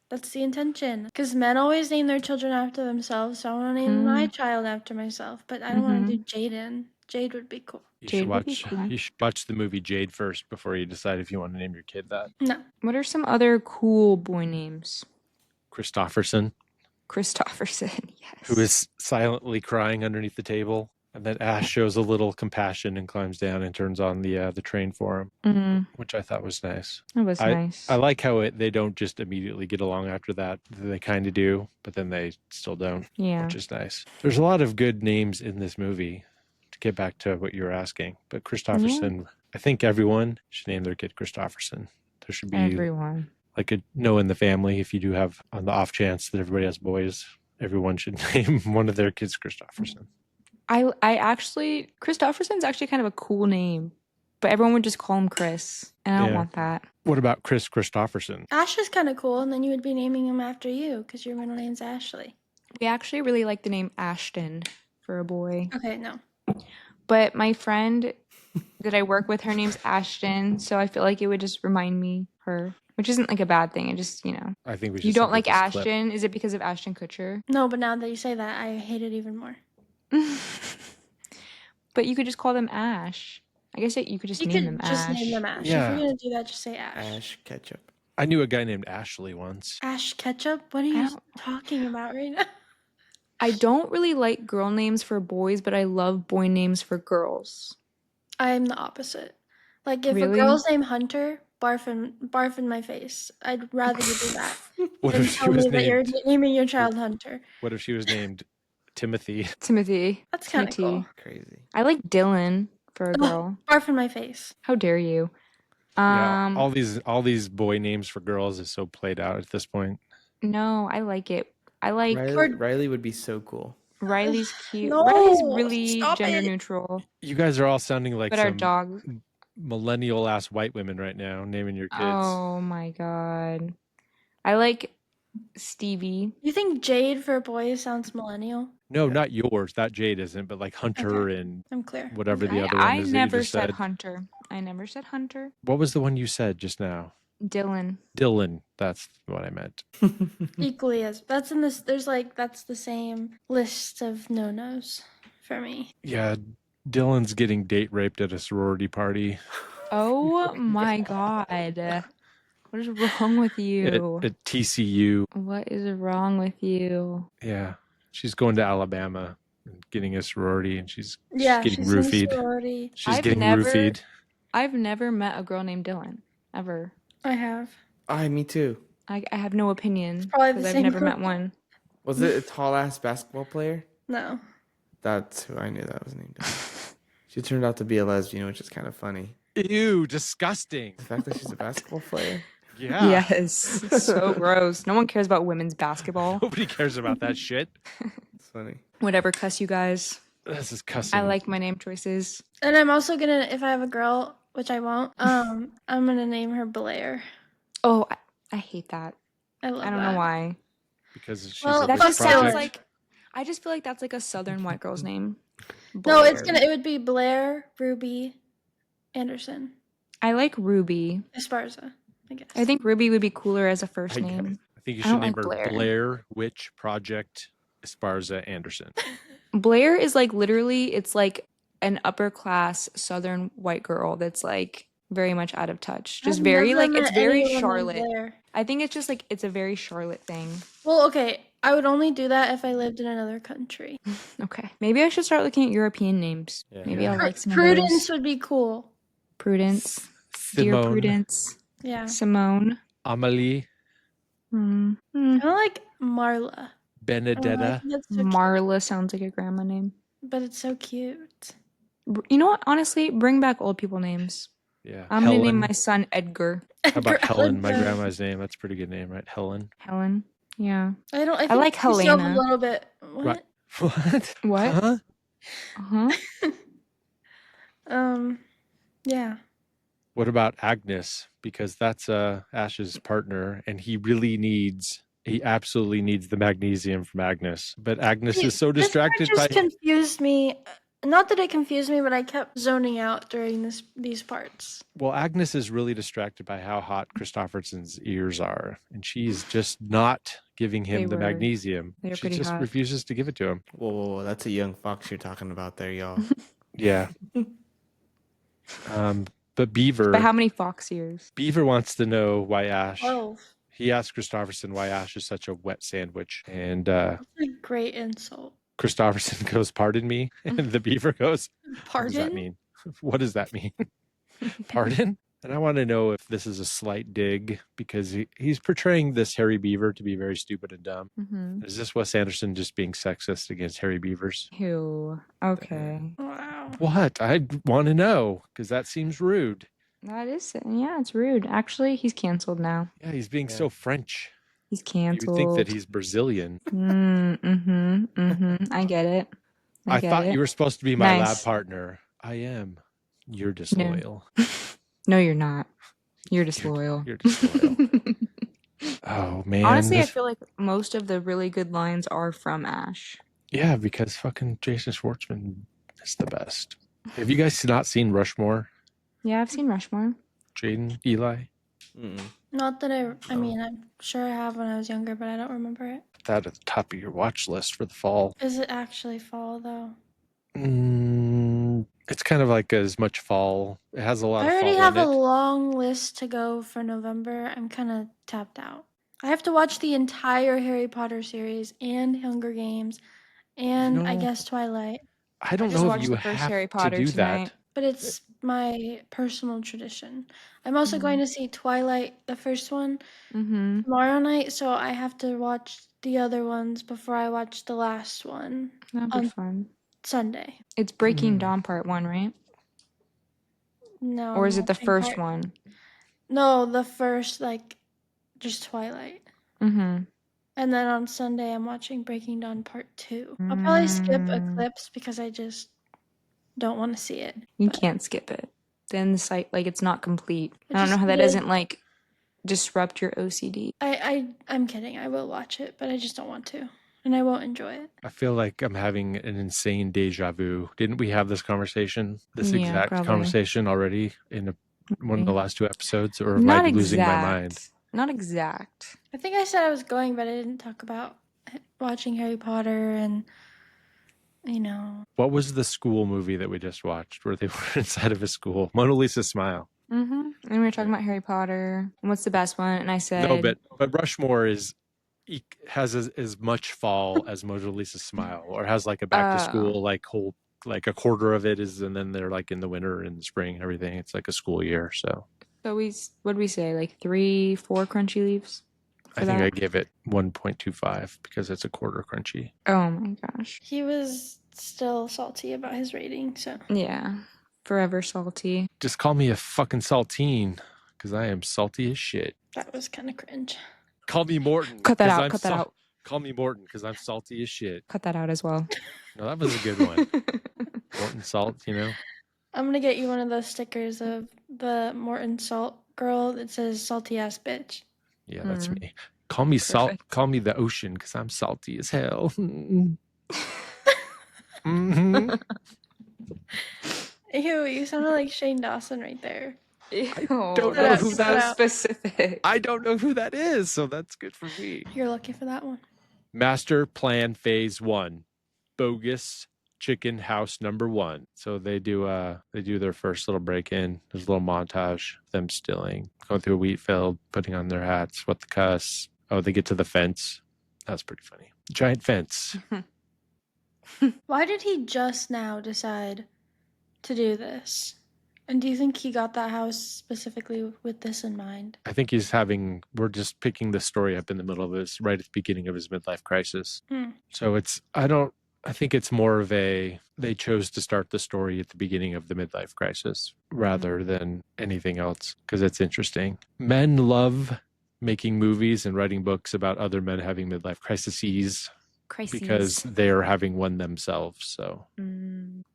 That's the intention. Because men always name their children after themselves, so I want to name my child after myself, but I don't want to do Jaden. Jade would be cool. Jade would be cool. You should watch the movie Jade first before you decide if you want to name your kid that. No. What are some other cool boy names? Christopherson, Christopherson, yes. who is silently crying underneath the table, and then Ash shows a little compassion and climbs down and turns on the train for him, which I thought was nice. That was nice. I like how they don't just immediately get along after that. They kind of do, but then they still don't, Yeah. which is nice. There's a lot of good names in this movie, to get back to what you were asking. But Christopherson, I think everyone should name their kid Christopherson. There should be Everyone. like a no in the family. If you do have, on the off chance that everybody has boys, everyone should name one of their kids Christopherson. I actually, Christopherson's actually kind of a cool name, but everyone would just call him Chris, and I don't want that. What about Chris Christopherson? Ash is kind of cool, and then you would be naming him after you because your middle name's Ashley. We actually really like the name Ashton for a boy. Okay, no. But my friend that I work with, her name's Ashton, so I feel like it would just remind me her, which isn't like a bad thing. It just, I think we should. You don't simply like just clip. Ashton? Is it because of Ashton Kutcher? No, but now that you say that, I hate it even more. But you could just call them Ash. I guess you could just You name could them just Ash. name them Ash. Yeah. If you're going to do that, just say Ash. Ash Ketchup. I knew a guy named Ashley once. Ash Ketchup? What are you talking about right now? I don't really like girl names for boys, but I love boy names for girls. I'm the opposite. Like, if Really? a girl's named Hunter, barf in my face. I'd rather you do that What than if she tell was me that you're named? naming your child Hunter. What if she was named Timothy? Timothy. That's kind of cool. Crazy. I like Dylan for a girl. Barf in my face. How dare you? Yeah, all these boy names for girls is so played out at this point. No, I like it. I like Riley would be so cool. Riley's cute. No, Riley's really stop gender it. neutral. You guys are all sounding like But our some dog. millennial ass white women right now, naming your kids. Oh my god. I like Stevie. You think Jade for boys sounds millennial? No, not yours. That Jade isn't, but like Hunter and I'm clear. whatever the I, other one I is that you never just said said. Hunter. I never said Hunter. What was the one you said just now? Dylan. Dylan. That's what I meant. Equally as that's in this. There's like that's the same list of no-nos for me. Yeah, Dylan's getting date raped at a sorority party. Oh my god. What is wrong with you? At TCU. What is wrong with you? Yeah, she's going to Alabama and getting a sorority, and she's getting she's in a roofied. sorority. She's getting roofied. I've never met a girl named Dylan. Ever. I have. Me too. I have no opinion probably the because I've same never girl. met one. Was it a tall ass basketball player? No. That's who I knew that was named. She turned out to be a lesbian, which is kind of funny. Ew, disgusting. The fact that she's a basketball player. Yeah. Yes. So gross. No one cares about women's basketball. Nobody cares about that shit. It's funny. Whatever, cuss you guys. This is cussing. I like my name choices. And I'm also gonna, if I have a girl, which I won't, I'm gonna name her Blair. Oh, I hate that. I love that. I don't know why. because she's Well, a That rich just sounds project. like, I just feel like that's like a southern white girl's name. No, it Blair. would be Blair Ruby Anderson I like Ruby. Esparza, I guess. I think Ruby would be cooler as a first I get name. I think you I should don't name like her Blair. Blair Witch Project Esparza Anderson. Blair is like literally, it's like an upper class southern white girl that's like very much out of touch. I've Just very never like it's met very anyone named Charlotte. Blair. I think it's just like it's a very Charlotte thing. Well, okay, I would only do that if I lived in another country. Okay. Maybe I should start looking at European names. Yeah. Maybe Yeah. I'll like some of Prudence those. would be cool. Prudence. Dear Simone, Prudence. Yeah. Simone. Amelie, Hmm. Kind of like Marla. I don't know, I Benedetta. think that's so cute, Marla sounds like a grandma name. but it's so cute. You know what? Honestly, bring back old people names. Yeah. I'm gonna name Helen. my son Edgar. How about Edgar Helen? My Allan Poe. grandma's name. That's a pretty good name, right? Helen. Helen. Yeah. I don't. I I think like you still have a Helena. little bit. Right. What? What? What? Huh? Uh-huh. Yeah. What about Agnes? Because that's Ash's partner, and he absolutely needs the magnesium from Agnes. But Agnes See, is so this part distracted just by. confused me. Not that it confused me, but I kept zoning out during these parts. Well, Agnes is really distracted by how hot Christofferson's ears are, and she's just not giving him the magnesium. They were She pretty just hot. refuses to give it to him. Whoa, that's a young fox you're talking about there, y'all. Yeah. But Beaver. But how many fox ears? Beaver wants to know why Ash. 12. He asked Christofferson why Ash is such a wet sandwich, and That's a great insult. Christofferson goes, "Pardon me," and the Beaver goes, "What does that Pardon? mean? What does that mean? Pardon?" And I want to know if this is a slight dig because he's portraying this hairy beaver to be very stupid and dumb. Mm-hmm. Is this Wes Anderson just being sexist against hairy beavers? Ew. Okay. Wow. What? I want to know because that seems rude. That is, yeah, it's rude. Actually, he's canceled now. Yeah, he's being so French. He's You would canceled. think that he's Brazilian. I get it. I thought you were supposed to be my lab Nice. partner. I am. You're disloyal. No, you're not. You're disloyal. You're disloyal. Oh man. Honestly, I this- feel like most of the really good lines are from Ash. Yeah, because fucking Jason Schwartzman is the best. Have you guys not seen Rushmore? Yeah, I've seen Rushmore. Jaden, Eli? Mm-mm. Not that I mean, I'm sure I have when I was younger, but I don't remember it. Put that at the top of your watch list for the fall. Is it actually fall, though? It's kind of like as much fall. It has a lot I of already fall have in a it. long list to go for November. I'm kind of tapped out. I have to watch the entire Harry Potter series and Hunger Games and I No. guess Twilight. I don't just know if watched you the first have Harry to Potter do tonight. that. But it's my personal tradition. I'm also going to see Twilight, the first one, Mm-hmm. tomorrow night, so I have to watch the other ones before I watch the last one That'd be on fun. Sunday. It's Breaking Dawn Part 1, right? No. Or is I'm it the watching first part- one? No, the first, just Twilight. Mm-hmm. And then on Sunday, I'm watching Breaking Dawn Part 2. I'll probably skip Eclipse because I just don't want to see it. You But can't skip it. Then the site, it's not complete. It I don't know just how that did. doesn't, disrupt your OCD. I'm kidding. I will watch it, but I just don't want to. And I won't enjoy it. I feel like I'm having an insane deja vu. Didn't we have this conversation, this Yeah, exact probably. conversation already in one of the last two episodes? Or am Not I exact. losing my mind? Not exact. I think I said I was going, but I didn't talk about watching Harry Potter and, What was the school movie that we just watched where they were inside of a school? Mona Lisa's Smile. Mm-hmm. And we were talking about Harry Potter. And what's the best one? And I said, No, but Rushmore has as much fall as Mona Lisa's Smile, or has like a back to school whole a quarter of it is, and then they're in the winter and the spring and everything. It's like a school year. So what'd we say? 3, 4 crunchy leaves? I think I give it 1.25 because it's a quarter crunchy. Oh my gosh. he was still salty about his rating, so. Yeah. Forever salty. Just call me a fucking saltine because I am salty as shit. That was kind of cringe. Call me Morton. Cut that 'cause out. I'm Cut that out. Call me Morton because I'm salty as shit. Cut that out as well. No, that was a good one. Morton Salt, I'm gonna get you one of those stickers of the Morton Salt girl that says salty ass bitch. Yeah, that's me. Call me salt. Perfect. Call me the ocean because I'm salty as hell. Mhm. Ew, you sounded like Shane Dawson right there. Don't know who that is. Specific. I don't know who that is, so that's good for me. You're lucky for that one. Master Plan Phase 1. Bogus chicken house number 1. So they do their first little break-in. There's a little montage of them stealing, going through a wheat field, putting on their hats, what the cuss. Oh, they get to the fence. That's pretty funny. Giant fence. Why did he just now decide to do this? And do you think he got that house specifically with this in mind? I think we're just picking the story up in the middle of his, right at the beginning of his midlife crisis. So I think it's more of they chose to start the story at the beginning of the midlife crisis rather than anything else, because it's interesting. Men love making movies and writing books about other men having midlife crises because they're having one themselves. So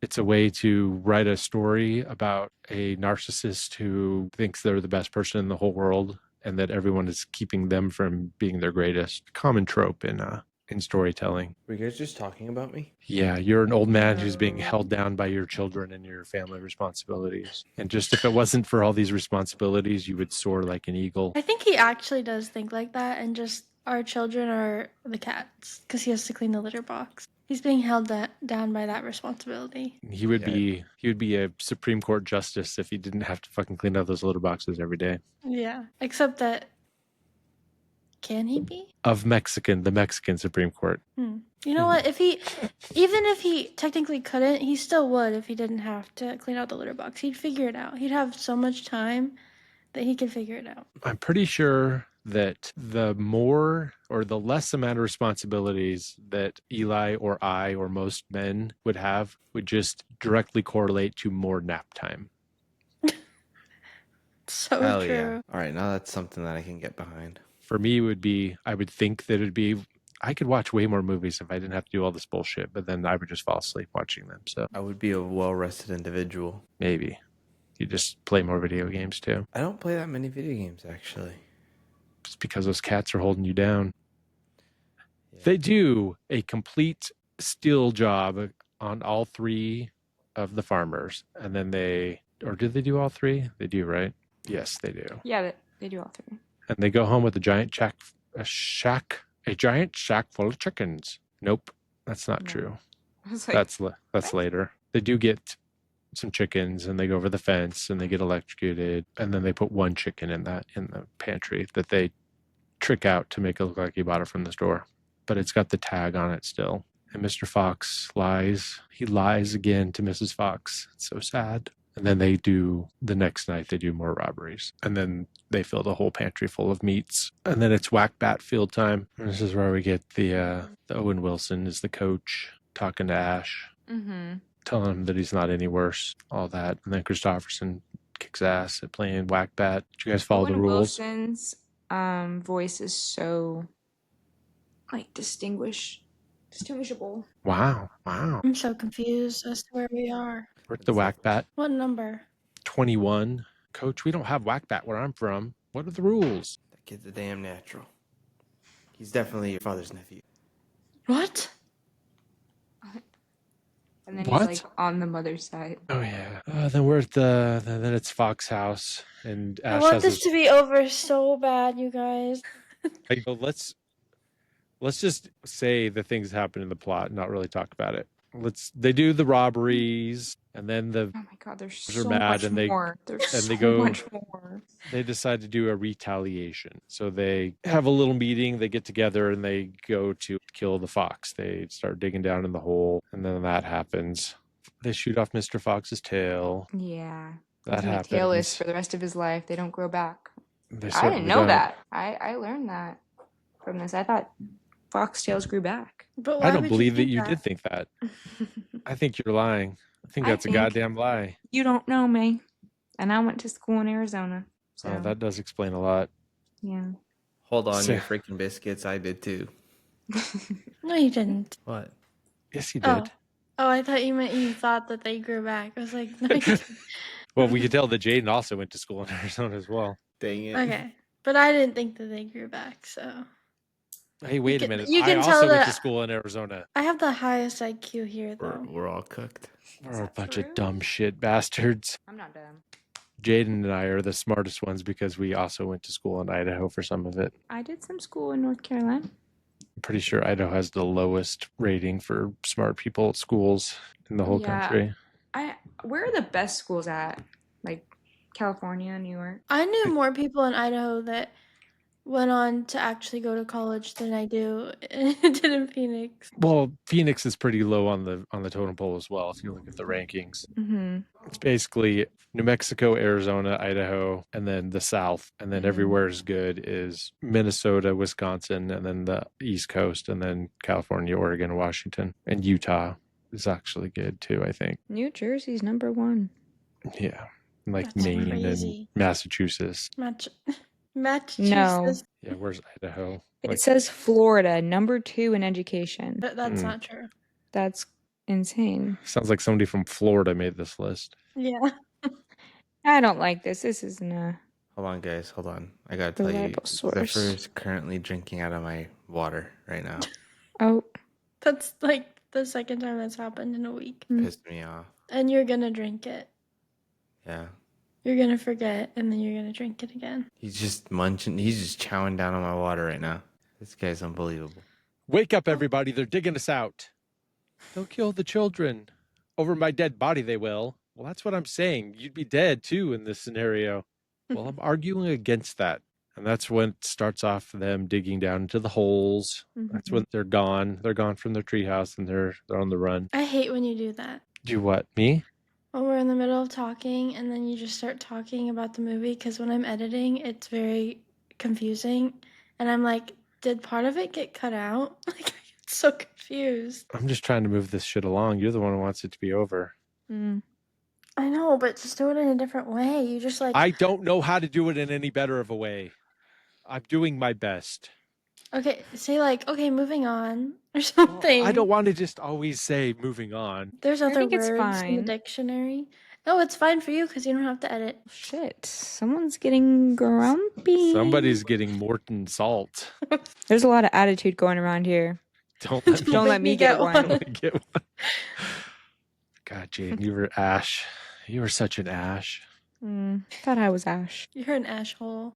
it's a way to write a story about a narcissist who thinks they're the best person in the whole world and that everyone is keeping them from being their greatest. Common trope in storytelling. Were you guys just talking about me? Yeah, you're an old man who's being held down by your children and your family responsibilities. And just if it wasn't for all these responsibilities, you would soar like an eagle. I think he actually does think like that, and just our children are the cats because he has to clean the litter box. He's being held down by that responsibility. He would be a Supreme Court justice if he didn't have to fucking clean out those litter boxes every day. Yeah, except that, can he be? Of the Mexican Supreme Court. You know what? Even if he technically couldn't, he still would if he didn't have to clean out the litter box. He'd figure it out. He'd have so much time that he could figure it out. I'm pretty sure that the more or the less amount of responsibilities that Eli or I or most men would have would just directly correlate to more nap time. So Hell true. yeah. All right, now that's something that I can get behind. For me, I would think that I could watch way more movies if I didn't have to do all this bullshit, but then I would just fall asleep watching them. So I would be a well-rested individual. maybe you just play more video games too. I don't play that many video games, actually. It's because those cats are holding you down. Yeah. They do a complete steal job on all 3 of the farmers. And then did they do all 3? They do, right? Yes, they do. Yeah, they do all 3. And they go home with a giant shack full of chickens. Nope, that's not true. I was like, That's later. They do get some chickens and they go over the fence and they get electrocuted, and then they put one chicken in the pantry that they trick out to make it look like he bought it from the store, but it's got the tag on it still. And Mr. Fox lies. He lies again to Mrs. Fox. It's so sad. And then the next night they do more robberies, and then they fill the whole pantry full of meats. And then it's whack bat field time. And this is where we get the Owen Wilson is the coach talking to Ash, telling him that he's not any worse, all that. And then Christopherson kicks ass at playing whack bat. Did you guys follow the rules? Wilson's voice is so like distinguishable. Wow. I'm so confused as to where we are. We're at the whack bat. What number? 21. Coach, we don't have whack bat where I'm from. What are the rules? That kid's a damn natural. He's definitely your father's nephew. What? And then What? he's like on the mother's side. Oh yeah. Then we're at then it's Fox house, and I Ash want has this to be over so bad, you guys. I go, let's just say the things that happen in the plot and not really talk about it. They do the robberies, and then Oh my god, there's They're so mad, much and they- more. There's and so they go- much more. they decide to do a retaliation. So they have a little meeting, they get together, and they go to kill the fox. They start digging down in the hole, and then that happens. They shoot off Mr. Fox's tail. Yeah. That He's gonna be happens. tailless for the rest of his life. They don't grow back. They I certainly didn't know don't. that. I learned that from this. I thought foxtails grew back. But why I don't would believe that think you did think that. I think you're lying. I think I that's a think- goddamn lie. You don't know me. And I went to school in Arizona. So Oh, that does explain a lot. yeah. Hold on, So- your freaking biscuits. I did too. No, you didn't. What? Yes, you did. Oh, I thought you meant you thought that they grew back. I was like, no, you didn't. Well, we could tell that Jaden also went to school in Arizona as well. Dang it. Okay. But I didn't think that they grew back, so. Hey, wait a can- minute. you I can also tell went that- to school in Arizona. I have the highest IQ here, We're, though. we're all cooked. We're Is a that bunch true? of dumb shit bastards. I'm not dumb. Jaden and I are the smartest ones because we also went to school in Idaho for some of it. I did some school in North Carolina. I'm pretty sure Idaho has the lowest rating for smart people at schools in the whole Yeah. country. Where are the best schools at? Like California, New York? I knew more people in Idaho that went on to actually go to college than I did in Phoenix. Well, Phoenix is pretty low on the totem pole as well if you look at the rankings. Mm-hmm. It's basically New Mexico, Arizona, Idaho, and then the South, and then everywhere is good is Minnesota, Wisconsin, and then the East Coast, and then California, Oregon, Washington, and Utah is actually good too, I think. New Jersey's number 1. Yeah, like That's Maine crazy. and Massachusetts. Massachusetts. Yeah, where's Idaho? It says Florida, number 2 in education. That's not true. That's insane. Sounds like somebody from Florida made this list. Yeah. I don't like this. This isn't a Hold on, guys. Hold on. I gotta tell you, reliable source. Zephyr's currently drinking out of my water right now. Oh, That's like the second time that's happened in a week. Pissed me off. And you're gonna drink it. Yeah. You're gonna forget, and then you're gonna drink it again. He's just munching. He's just chowing down on my water right now. This guy's unbelievable. Wake up, everybody. They're digging us out. They'll kill the children. Over my dead body, they will. Well, that's what I'm saying. You'd be dead, too, in this scenario. Well, I'm arguing against that. And that's when it starts off them digging down into the holes. That's when they're gone. They're gone from their treehouse, and they're on the run. I hate when you do that. Do what? Me? When we're in the middle of talking, and then you just start talking about the movie, because when I'm editing, it's very confusing. And I'm like, did part of it get cut out? Like, I get so confused. I'm just trying to move this shit along. You're the one who wants it to be over. I know, but just do it in a different way. You just like... I don't know how to do it in any better of a way. I'm doing my best. Okay, say like, okay, moving on, or something. I don't want to just always say moving on. There's other think it's words in the fine. dictionary. No, it's fine for you because you don't have to edit. shit. Someone's getting grumpy. Somebody's getting Morton salt. There's a lot of attitude going around here. Don't let me, Don't let me get one. don't let me get one. God, Jane, you were Ash. You were such an Ash. Thought I was Ash. You're an asshole.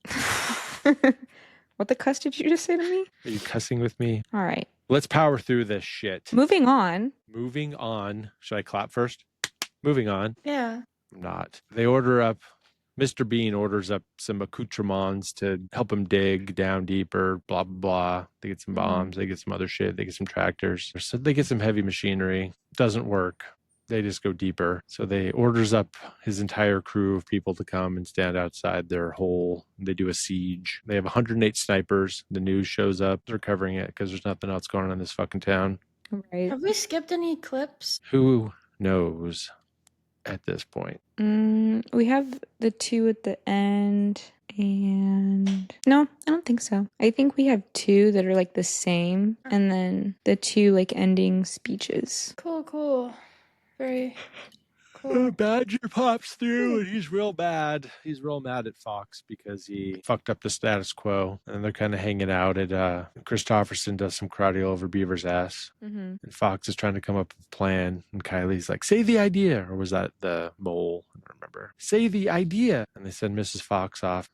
What the cuss did you just say to me? Are you cussing with me? All right. Let's power through this shit. Moving on. Moving on. Should I clap first? Moving on. Yeah. I'm not. They order up, Mr. Bean orders up some accoutrements to help him dig down deeper, blah, blah, blah. They get some bombs. They get some other shit. They get some tractors. So they get some heavy machinery. Doesn't work. They just go deeper. So they orders up his entire crew of people to come and stand outside their hole. They do a siege. They have 108 snipers. The news shows up. They're covering it because there's nothing else going on in this fucking town. Right. Have we skipped any clips? Who knows at this point? We have the 2 at the end, and no, I don't think so. I think we have 2 that are like the same, and then the 2 like ending speeches. Cool. Very cool. Badger pops through and he's real bad. He's real mad at Fox because he fucked up the status quo. And they're kind of hanging out at Christopherson does some karate over Beaver's ass. And Fox is trying to come up with a plan. And Kylie's like, say the idea. Or was that the mole? I don't remember. Say the idea. And they send Mrs. Fox off.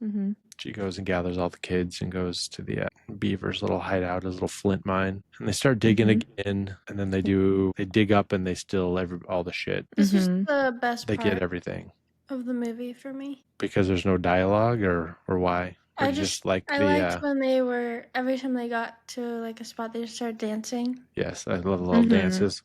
She goes and gathers all the kids and goes to the Beaver's little hideout, his little flint mine. And they start digging again. And then they dig up and they steal all the shit. This was the best They part get everything. of the movie for me. Because there's no dialogue or why? Or I like liked when they were, every time they got to like a spot, they just started dancing. Yes, I love the little dances.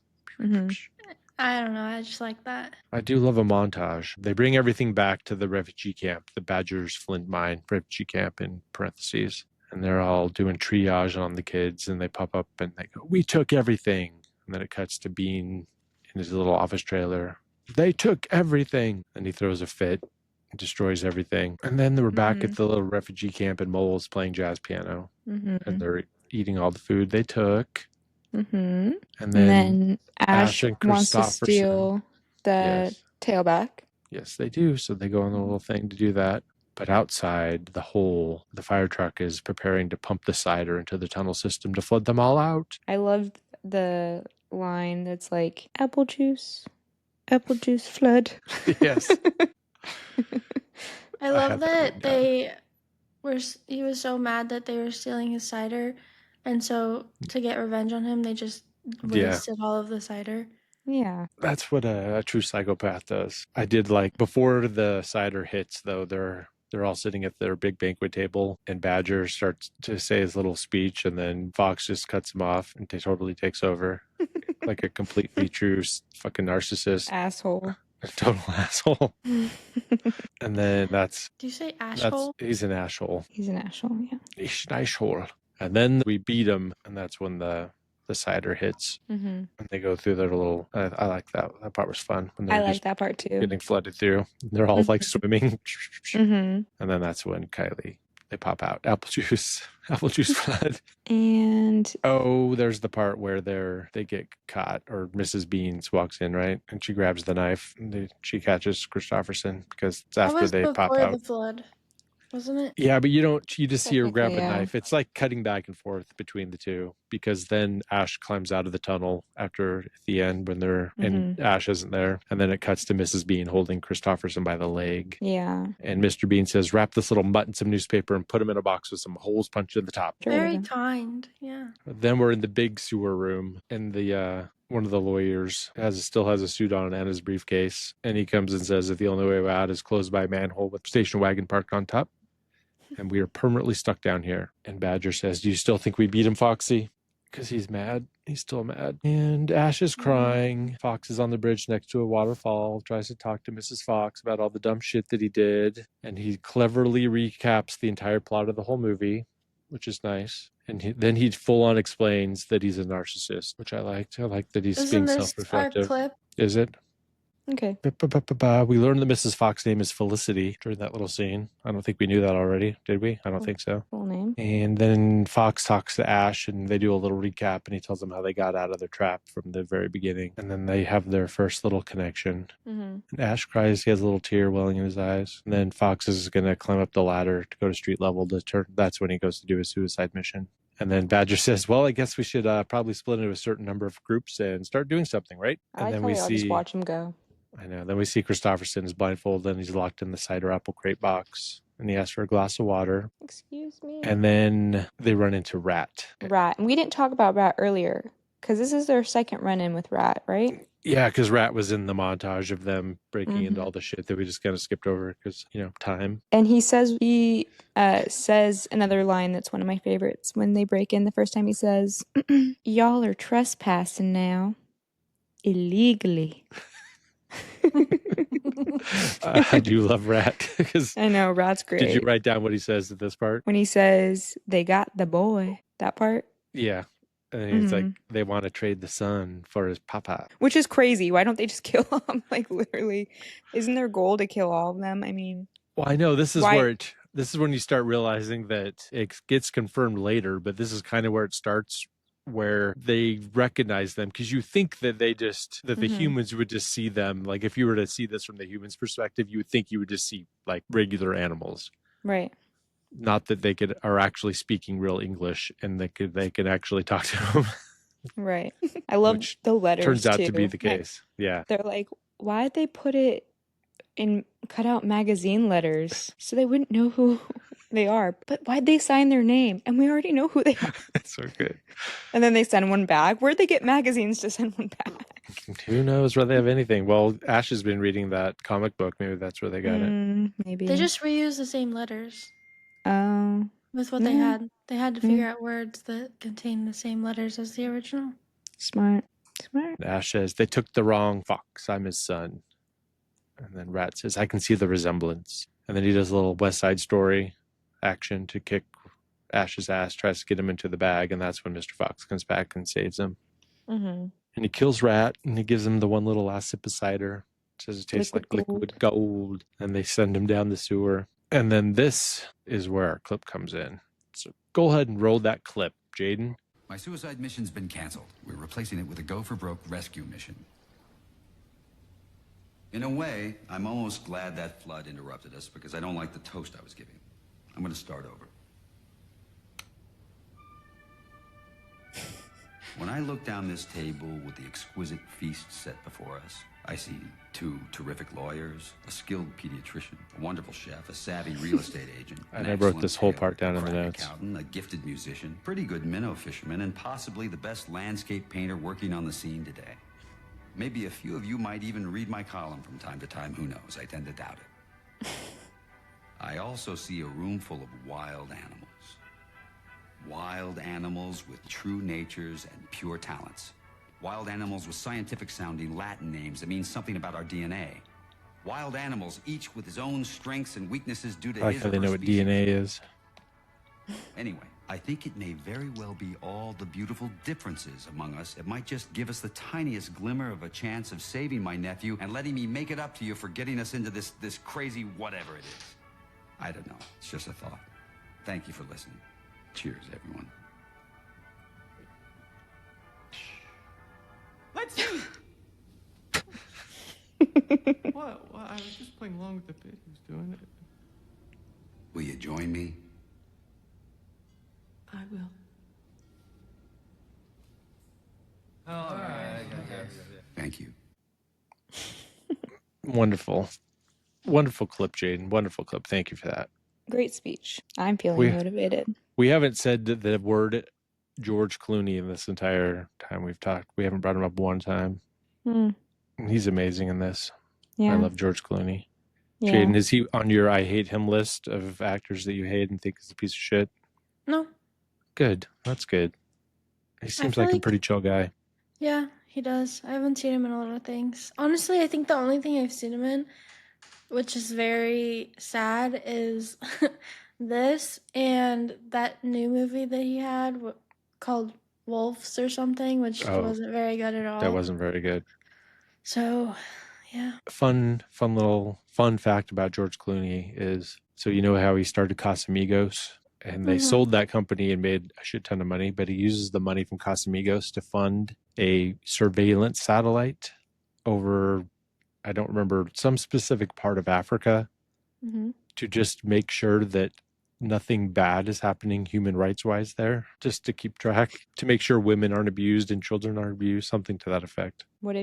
I don't know, I just like that. I do love a montage. They bring everything back to the refugee camp, the Badger's Flint Mine refugee camp in parentheses. And they're all doing triage on the kids and they pop up and they go, we took everything. And then it cuts to Bean in his little office trailer. They took everything. And he throws a fit and destroys everything. And then they were back at the little refugee camp and Mole's playing jazz piano. And they're eating all the food they took. And then Ash and wants to Christopherson. steal the tail back. Yes, they do. So they go on the little thing to do that. But outside the hole, the fire truck is preparing to pump the cider into the tunnel system to flood them all out. I loved the line that's like, apple juice flood. Yes. I love had that that written down. he was so mad that they were stealing his cider, And so to get revenge on him, they just Yeah. wasted all of the cider. Yeah. That's what a true psychopath does. I did like before the cider hits though, they're all sitting at their big banquet table and Badger starts to say his little speech and then Fox just cuts him off and totally takes over like a completely true fucking narcissist. Asshole. A total asshole. And then Do you say ashhole? he's an asshole. He's an asshole, yeah. He's an asshole. And then we beat him, and that's when the cider hits. Mm-hmm. And they go through their little. I like that. That part was fun when I they're like just that part too. getting flooded through. They're all like swimming. Mm-hmm. And then that's when they pop out. Apple juice flood. And Oh, there's the part where they get caught, or Mrs. Beans walks in, right? And she grabs the knife. And she catches Christopherson because it's That after was they pop before out. the flood, wasn't it? Yeah, but you just see her grab a Technically, yeah. knife. It's like cutting back and forth between the two because then Ash climbs out of the tunnel after at the end when and Ash isn't there. And then it cuts to Mrs. Bean holding Christopherson by the leg. Yeah. And Mr. Bean says, wrap this little mutt in some newspaper and put him in a box with some holes punched in the top. Sure. Very kind, yeah. Then we're in the big sewer room and one of the lawyers still has a suit on and his briefcase. And he comes and says that the only way out is closed by a manhole with a station wagon parked on top. And we are permanently stuck down here. And Badger says, do you still think we beat him, Foxy? Because he's mad. He's still mad. And Ash is crying. Fox is on the bridge next to a waterfall, tries to talk to Mrs. Fox about all the dumb shit that he did. And he cleverly recaps the entire plot of the whole movie, which is nice. And then he full on explains that he's a narcissist, which I liked. I like that he's Isn't being this self-reflective. our clip? Is it? Okay. We learned that Mrs. Fox's name is Felicity during that little scene. I don't think we knew that already, did we? I don't think so. Full name. And then Fox talks to Ash and they do a little recap and he tells them how they got out of their trap from the very beginning. And then they have their first little connection. Mm-hmm. And Ash cries. He has a little tear welling in his eyes. And then Fox is going to climb up the ladder to go to street level. That's when he goes to do his suicide mission. And then Badger says, well, I guess we should probably split into a certain number of groups and start doing something, right? I And like then how I'll just watch him go. I know. Then we see Christopherson is blindfolded and he's locked in the cider apple crate box. And he asks for a glass of water. Excuse me. And then they run into Rat. Rat. And we didn't talk about Rat earlier because this is their second run-in with Rat, right? Yeah, because Rat was in the montage of them breaking into all the shit that we just kind of skipped over because, time. And he says another line that's one of my favorites when they break in the first time. He says, y'all are trespassing now illegally. I do love Rat because I know, Rat's great. Did you write down what he says at this part? When he says they got the boy, that part? Yeah. And it's like they want to trade the son for his papa. Which is crazy. Why don't they just kill him? Like literally, isn't their goal to kill all of them? I mean, well, I know this is when you start realizing that it gets confirmed later, but this is kind of where it starts, where they recognize them because you think that the humans would just see them. Like if you were to see this from the humans' perspective, you would think you would just see like regular animals, right? Not that they are actually speaking real English and they can actually talk to them. Right. I love the letters. Turns out too. to be the case. Yeah. They're like, why'd they put it in cutout magazine letters so they wouldn't know who they are? But why'd they sign their name? And we already know who they are. That's so good. And then they send one back. Where'd they get magazines to send one back? Who knows where they have anything? Well, Ash has been reading that comic book. Maybe that's where they got it. Maybe. They just reused the same letters. Oh. With what they had. They had to figure out words that contain the same letters as the original. Smart. Ash says, they took the wrong Fox. I'm his son. And then Rat says, I can see the resemblance. And then he does a little West Side Story action to kick Ash's ass, tries to get him into the bag. And that's when Mr. Fox comes back and saves him. And he kills Rat and he gives him the one little last sip of cider. Says it tastes like liquid gold. And they send him down the sewer. And then this is where our clip comes in. So go ahead and roll that clip, Jaden. My suicide mission's been canceled. We're replacing it with a go-for-broke rescue mission. In a way, I'm almost glad that flood interrupted us because I don't like the toast I was giving. I'm going to start over. When I look down this table with the exquisite feast set before us, I see 2 terrific lawyers, a skilled pediatrician, a wonderful chef, a savvy real estate agent, an I wrote excellent this whole tailor, part down a in the crack notes. accountant, a gifted musician, pretty good minnow fisherman, and possibly the best landscape painter working on the scene today. Maybe a few of you might even read my column from time to time. Who knows? I tend to doubt it. I also see a room full of wild animals. Wild animals with true natures and pure talents. Wild animals with scientific-sounding Latin names that mean something about our DNA. Wild animals, each with his own strengths and weaknesses due to I like his how or they her know what species. DNA is. Anyway, I think it may very well be all the beautiful differences among us. It might just give us the tiniest glimmer of a chance of saving my nephew and letting me make it up to you for getting us into this crazy whatever it is. I don't know. It's just a thought. Thank you for listening. Cheers, everyone. Let's see. What? Well, I was just playing along with the bit. He was doing it. Will you join me? I will. All right. Thank you. Wonderful. Wonderful clip, Jaden. Wonderful clip. Thank you for that. Great speech. I'm feeling We- motivated. We haven't said the word George Clooney in this entire time we've talked. We haven't brought him up one time. Hmm. He's amazing in this. Yeah. I love George Clooney. Yeah. Jaden, is he on your I hate him list of actors that you hate and think is a piece of shit? No. Good. That's good. He seems feel like a like- pretty chill guy. Yeah, he does. I haven't seen him in a lot of things. Honestly, I think the only thing I've seen him in, which is very sad, is this and that new movie that he had called Wolves or something, which Oh, wasn't very good at all. That wasn't very good. So, yeah. Fun fact about George Clooney is, so you know how he started Casamigos and they Mhm. sold that company and made a shit ton of money, but he uses the money from Casamigos to fund a surveillance satellite over, I don't remember, some specific part of Africa Mm-hmm. to just make sure that nothing bad is happening human rights wise there, just to keep track, to make sure women aren't abused and children aren't abused, something to that effect. What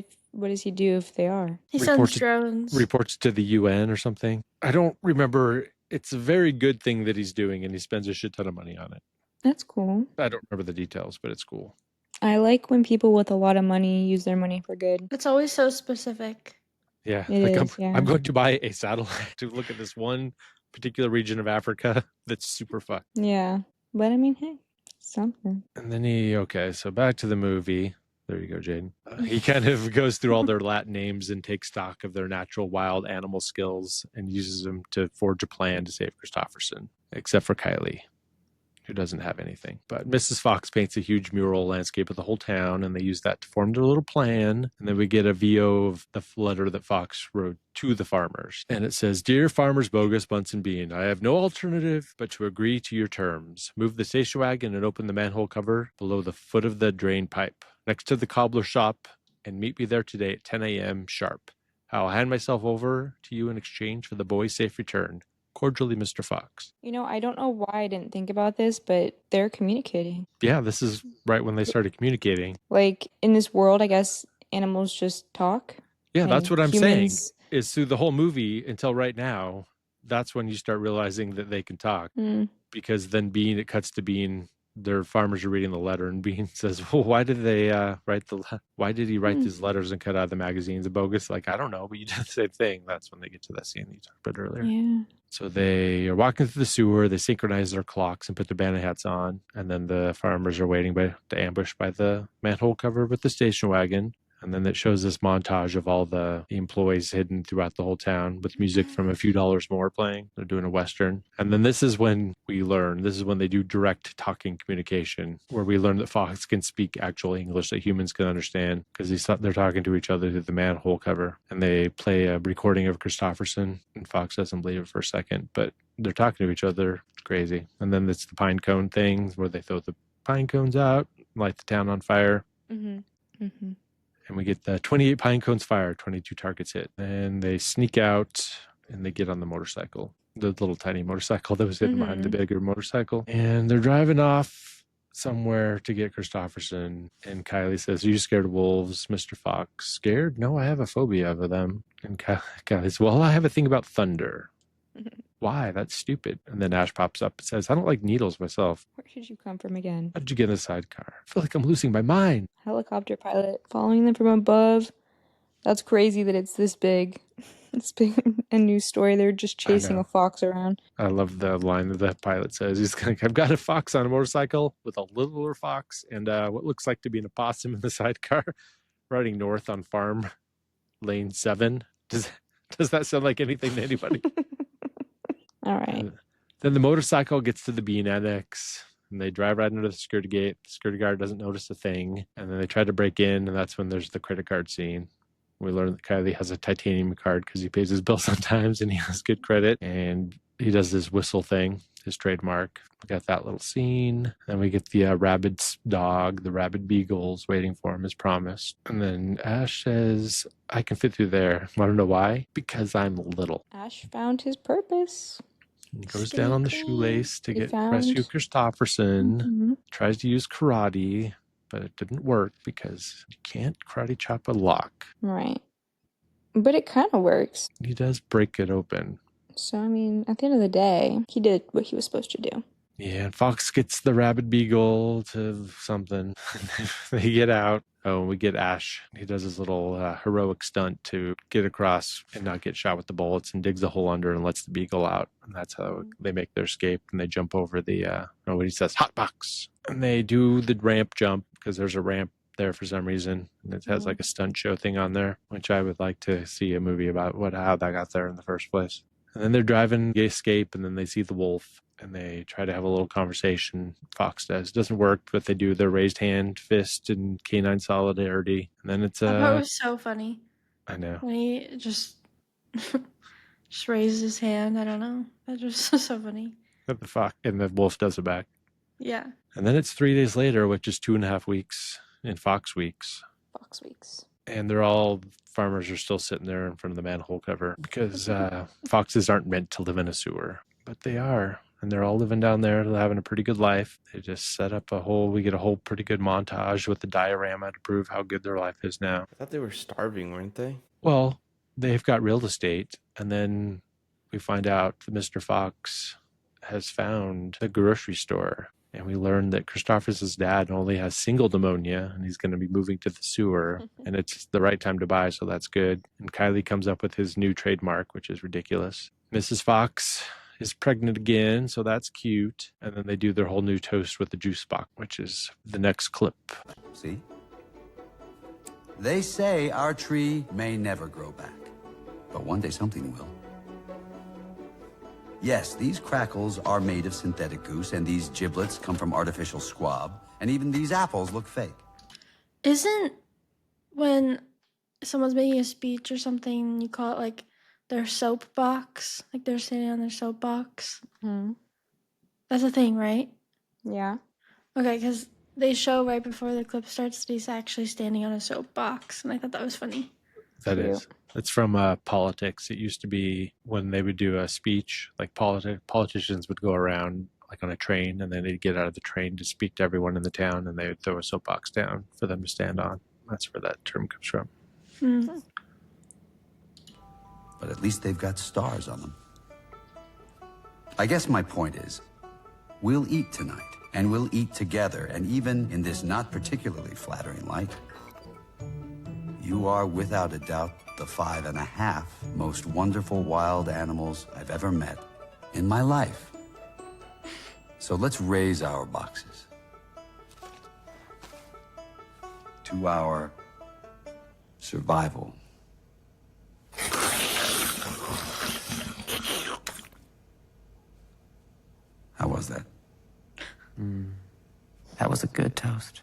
does he do if they are? He Reports- sends drones. Reports to the UN or something. I don't remember. It's a very good thing that he's doing, and he spends a shit ton of money on it. That's cool. I don't remember the details, but it's cool. I like when people with a lot of money use their money for good. It's always so specific. Yeah, It like is, yeah. I'm going to buy a satellite to look at this one particular region of Africa that's super fun. Yeah. But I mean, hey, something. And then so back to the movie. There you go, Jaden. He kind of goes through all their Latin names and takes stock of their natural wild animal skills and uses them to forge a plan to save Christopherson, except for Kylie, who doesn't have anything. But Mrs. Fox paints a huge mural landscape of the whole town, and they use that to form their little plan. And then we get a VO of the letter that Fox wrote to the farmers. And it says, "Dear farmers Bogus, Bunsen Bean, I have no alternative but to agree to your terms. Move the station wagon and open the manhole cover below the foot of the drain pipe, next to the cobbler shop, and meet me there today at 10 a.m. sharp. I'll hand myself over to you in exchange for the boy's safe return. Cordially, Mr. Fox." You know, I don't know why I didn't think about this, but they're communicating. Yeah, this is right when they started communicating. Like, in this world, I guess animals just talk. Yeah, and that's what I'm saying. humans- Is through the whole movie until right now, that's when you start realizing that they can talk. Mm, Because then it cuts to Bean. Their farmers are reading the letter, and Bean says, "Well, why did they why did he write these letters and cut out of the magazines?" And Bogus, like, "I don't know, but you did the same thing." That's when they get to that scene that you talked about earlier. yeah. So they are walking through the sewer. They synchronize their clocks and put their bandit hats on. And then the farmers are waiting to ambush by the manhole cover with the station wagon. And then it shows this montage of all the employees hidden throughout the whole town with music from A Few Dollars More playing. They're doing a Western. And then this is when they do direct talking communication, where we learn that Fox can speak actual English that humans can understand, because they're talking to each other through the manhole cover. And they play a recording of Christopherson, and Fox doesn't believe it for a second, but they're talking to each other. It's crazy. And then it's the pine cone thing where they throw the pine cones out, light the town on fire. Mm-hmm. Mm-hmm. And we get the 28 pine cones fired, 22 targets hit. And they sneak out and they get on the motorcycle, the little tiny motorcycle that was hidden behind the bigger motorcycle. And they're driving off somewhere to get Christopherson. And Kylie says, "Are you scared of wolves, Mr. Fox?" "Scared? No, I have a phobia of them." And Kylie says, "Well, I have a thing about thunder." "Why? That's stupid." And then Ash pops up and says, "I don't like needles myself." Where did you come from again? "How did you get in the sidecar?" "I feel like I'm losing my mind." Helicopter pilot following them from above. That's crazy that it's this big. It's big a news story. They're just chasing a fox around. I love the line that the pilot says. He's like, "I've got a fox on a motorcycle with a littler fox and what looks like to be an opossum in the sidecar riding north on farm lane 7. Does that sound like anything to anybody?" All right. Then the motorcycle gets to the Bean Annex and they drive right under the security gate. The security guard doesn't notice a thing. And then they try to break in, and that's when there's the credit card scene. We learn that Kylie has a titanium card because he pays his bills on times and he has good credit. And he does this whistle thing, his trademark. We got that little scene. Then we get the rabid dog, the rabid beagles waiting for him as promised. And then Ash says, "I can fit through there." Want to know why? Because I'm little. Ash found his purpose. He goes down on the shoelace to He get found- rescue Christopherson. Mhm. Tries to use karate, but it didn't work because you can't karate chop a lock. Right. But it kind of works. He does break it open. So, I mean, at the end of the day, he did what he was supposed to do. Yeah, and Fox gets the rabid beagle to something. They get out. Oh, and we get Ash. He does his little heroic stunt to get across and not get shot with the bullets and digs a hole under and lets the beagle out. And that's how they make their escape. And they jump over the, what he says, hot box. And they do the ramp jump because there's a ramp there for some reason. And it has like a stunt show thing on there, which I would like to see a movie about how that got there in the first place. And then they're driving, they escape, and then they see the wolf. And they try to have a little conversation. Fox does. It doesn't work, but they do their raised hand, fist, and canine solidarity. And then it's I thought it was so funny I know. when he just raises his hand. I don't know. That was so funny. The fox and the wolf does it back. Yeah. And then it's 3 days later, which is 2.5 weeks in Fox weeks. Fox weeks. And farmers are still sitting there in front of the manhole cover because foxes aren't meant to live in a sewer, but they are. And they're all living down there, having a pretty good life. They just set up we get a whole pretty good montage with the diorama to prove how good their life is now. I thought they were starving, weren't they? Well, they've got real estate. And then we find out that Mr. Fox has found the grocery store. And we learn that Christopher's dad only has single pneumonia and he's going to be moving to the sewer. And it's the right time to buy, so that's good. And Kylie comes up with his new trademark, which is ridiculous. Mrs. Fox is pregnant again, so that's cute. And then they do their whole new toast with the juice box, which is the next clip. See? They say our tree may never grow back, but one day something will. Yes, these crackles are made of synthetic goose, and these giblets come from artificial squab, and even these apples look fake. Isn't when someone's making a speech or something, you call it like their soapbox? Like they're sitting on their soapbox? Hmm. That's a thing, right? Yeah. Okay, because they show right before the clip starts that he's actually standing on a soapbox, and I thought that was funny. That is. It's from politics. It used to be when they would do a speech, like politicians would go around like on a train, and then they'd get out of the train to speak to everyone in the town, and they would throw a soapbox down for them to stand on. That's where that term comes from. Mm. But at least they've got stars on them. I guess my point is, we'll eat tonight, and we'll eat together, and even in this not particularly flattering light, you are without a doubt the 5.5 most wonderful wild animals I've ever met in my life. So let's raise our boxes to our survival. How was that? That was a good toast.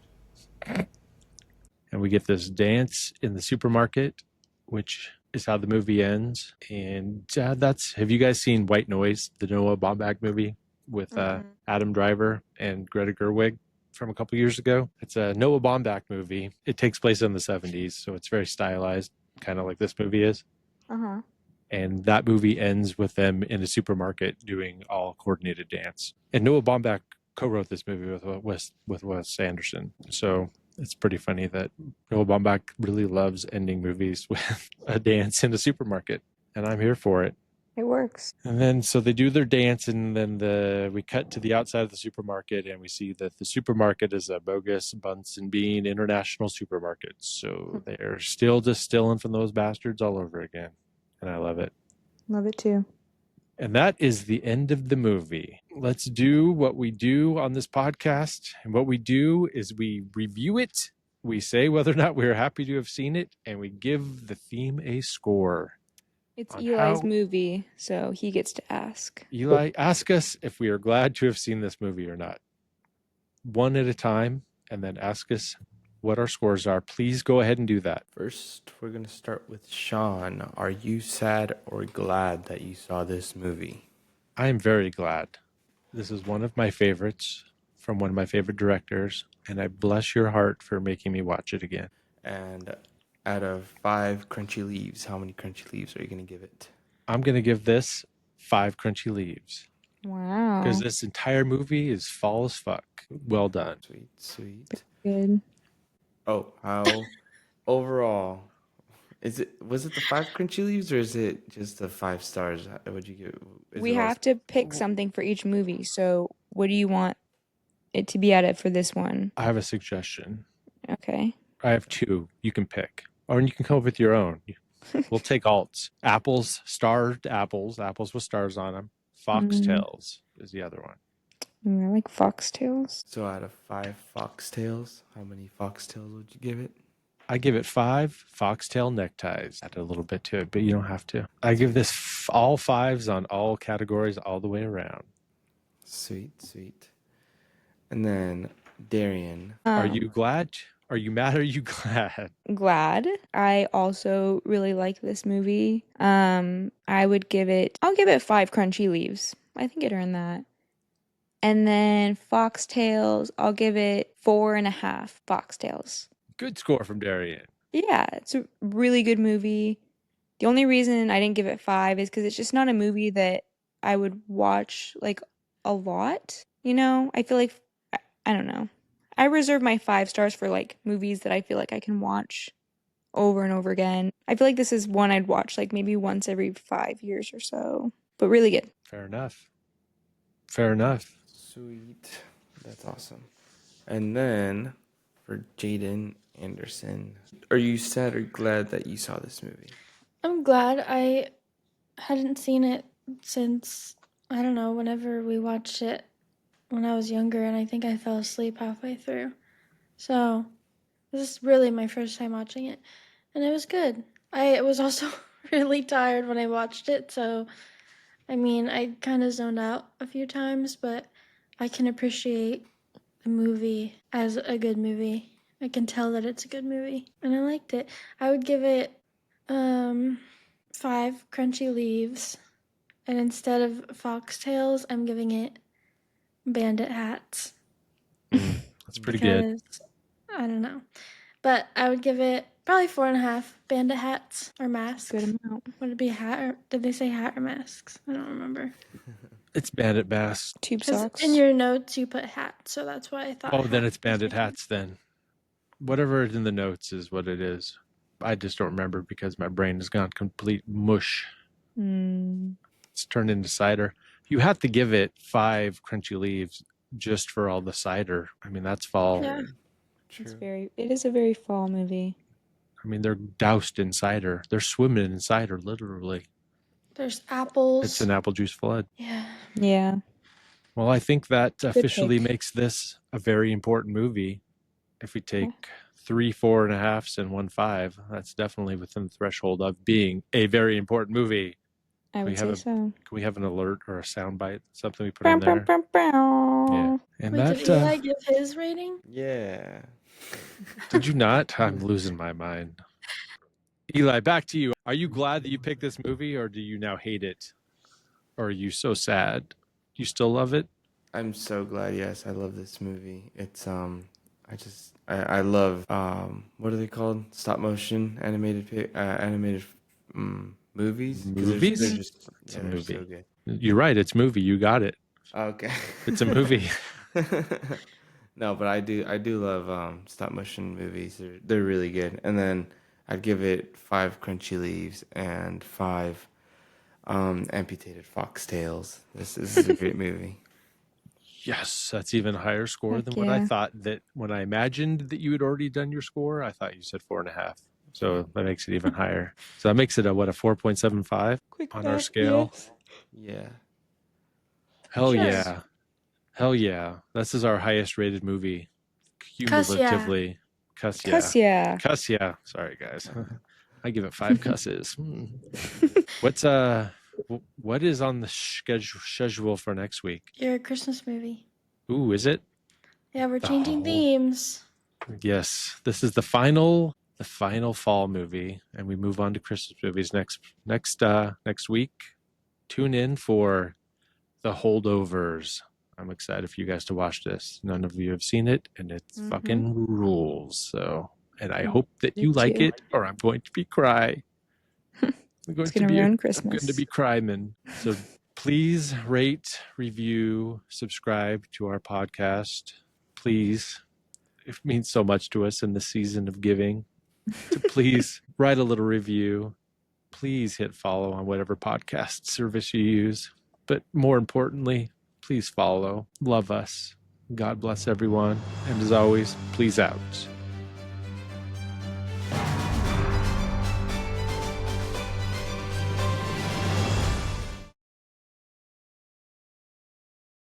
And we get this dance in the supermarket, which is how the movie ends. And have you guys seen White Noise, the Noah Baumbach movie with Adam Driver and Greta Gerwig from a couple years ago? It's a Noah Baumbach movie. It takes place in the 70s, so it's very stylized, kind of like this movie is. Uh-huh. And that movie ends with them in a supermarket doing all coordinated dance. And Noah Baumbach co-wrote this movie with Wes Anderson. So it's pretty funny that Noah Baumbach really loves ending movies with a dance in a supermarket, and I'm here for it. It works. And then so they do their dance, and then we cut to the outside of the supermarket, and we see that the supermarket is a bogus Bunsen Bean International supermarket. So they're still distilling from those bastards all over again, and I love it. Love it too. And that is the end of the movie. Let's do what we do on this podcast. And what we do is we review it, we say whether or not we're happy to have seen it, and we give the theme a score. It's On Eli's how- movie, so he gets to ask. Eli, ask us if we are glad to have seen this movie or not. One at a time, and then ask us what our scores are. Please go ahead and do that. First, we're going to start with Sean. Are you sad or glad that you saw this movie? I am very glad. This is one of my favorites from one of my favorite directors, and I bless your heart for making me watch it again. And out of 5 crunchy leaves, how many crunchy leaves are you going to give it? I'm going to give this 5 crunchy leaves Wow. because this entire movie is fall as fuck. Well done. Sweet, sweet. Good. Oh, how overall was it the 5 crunchy leaves or is it just the 5 stars? Would you give? We have to pick something for each movie. So what do you want it to be out of for this one? I have a suggestion. Okay. I have 2. You can pick, or you can come up with your own. We'll take alts. Apples, starred apples with stars on them. Foxtails is the other one. I like foxtails. So out of 5 foxtails, how many foxtails would you give it? I give it 5 foxtail neckties. Add a little bit to it, but you don't have to. I give this all 5s on all categories all the way around. Sweet, sweet. And then Darian. Are you glad? Are you mad? Are you glad? Glad. I also really like this movie. I'll give it 5 crunchy leaves. I think it earned that. And then foxtails, I'll give it 4.5 foxtails. Good score from Darian. Yeah, it's a really good movie. The only reason I didn't give it 5 is because it's just not a movie that I would watch like a lot. You know, I feel like, I don't know. I reserve my 5 stars for like movies that I feel like I can watch over and over again. I feel like this is one I'd watch like maybe once every 5 years or so, but really good. Fair enough. Fair enough. Sweet. That's awesome. And then for Jaden Anderson, are you sad or glad that you saw this movie? I'm glad. I hadn't seen it since, I don't know, whenever we watched it when I was younger, and I think I fell asleep halfway through. So this is really my first time watching it, and it was good. I was also really tired when I watched it, so I mean, I kind of zoned out a few times, but I can appreciate the movie as a good movie. I can tell that it's a good movie, and I liked it. I would give it 5 crunchy leaves, and instead of foxtails, I'm giving it bandit hats. That's pretty good. Because, I don't know. But I would give it probably 4.5 bandit hats or masks. Good amount. Would it be a hat or did they say hat or masks? I don't remember. It's bandit masks. Tube 'Cause socks. in your notes you put hat, so that's why I thought. Oh, then hat it's was bandit different. hats then. Whatever is in the notes is what it is. I just don't remember because my brain has gone complete mush. It's turned into cider. You have to give it 5 crunchy leaves just for all the cider. I mean, that's fall. Yeah. It is a very fall movie. I mean, they're doused in cider. They're swimming in cider, literally. There's apples. It's an apple juice flood. Yeah. Yeah. Well, I think that officially pick. makes this a very important movie. If we take 3 4.5s and 1 5, that's definitely within the threshold of being a very important movie. I would have say so. Can we have an alert or a sound bite? Something we put in there? Yeah. And Wait, that, did Eli give his rating? Yeah. did you not? I'm losing my mind. Eli, back to you. Are you glad that you picked this movie, or do you now hate it? Or are you so sad? You still love it? I'm so glad. Yes, I love this movie. It's I love what are they called? Stop motion animated movies. 'Cause Movies? They're just It's a they're movie. so good. You're right. It's movie. You got it. Okay. It's a movie. No, but I do love stop motion movies. They're really good. And then I'd give it 5 crunchy leaves and 5 amputated foxtails. This is a great movie. Yes, that's even higher score Heck than what I yeah. thought. That when I imagined that you had already done your score, I thought you said 4.5. So that makes it even higher. So that makes it a 4.75 Quick on our math, scale. yes. Yeah. Hell Sure. yeah. Hell yeah. This is our highest rated movie Cuss yeah. cumulatively. Cuss yeah. Cuss yeah. Cuss yeah. Sorry guys. I give it 5 cusses. What is on the schedule for next week? Your Christmas movie. Ooh, is it? Yeah, we're changing Oh. themes. Yes. This is the final fall movie, and we move on to Christmas movies next week. Tune in for The Holdovers. I'm excited for you guys to watch this. None of you have seen it, and it's fucking rules. So, and I hope that Me you like too. it, or I'm going to be cry. It's gonna ruin I'm going Christmas. to be crying. So please rate, review, subscribe to our podcast. Please. It means so much to us in the season of giving. So please write a little review. Please hit follow on whatever podcast service you use. But more importantly, please follow. Love us. God bless everyone. And as always, please out.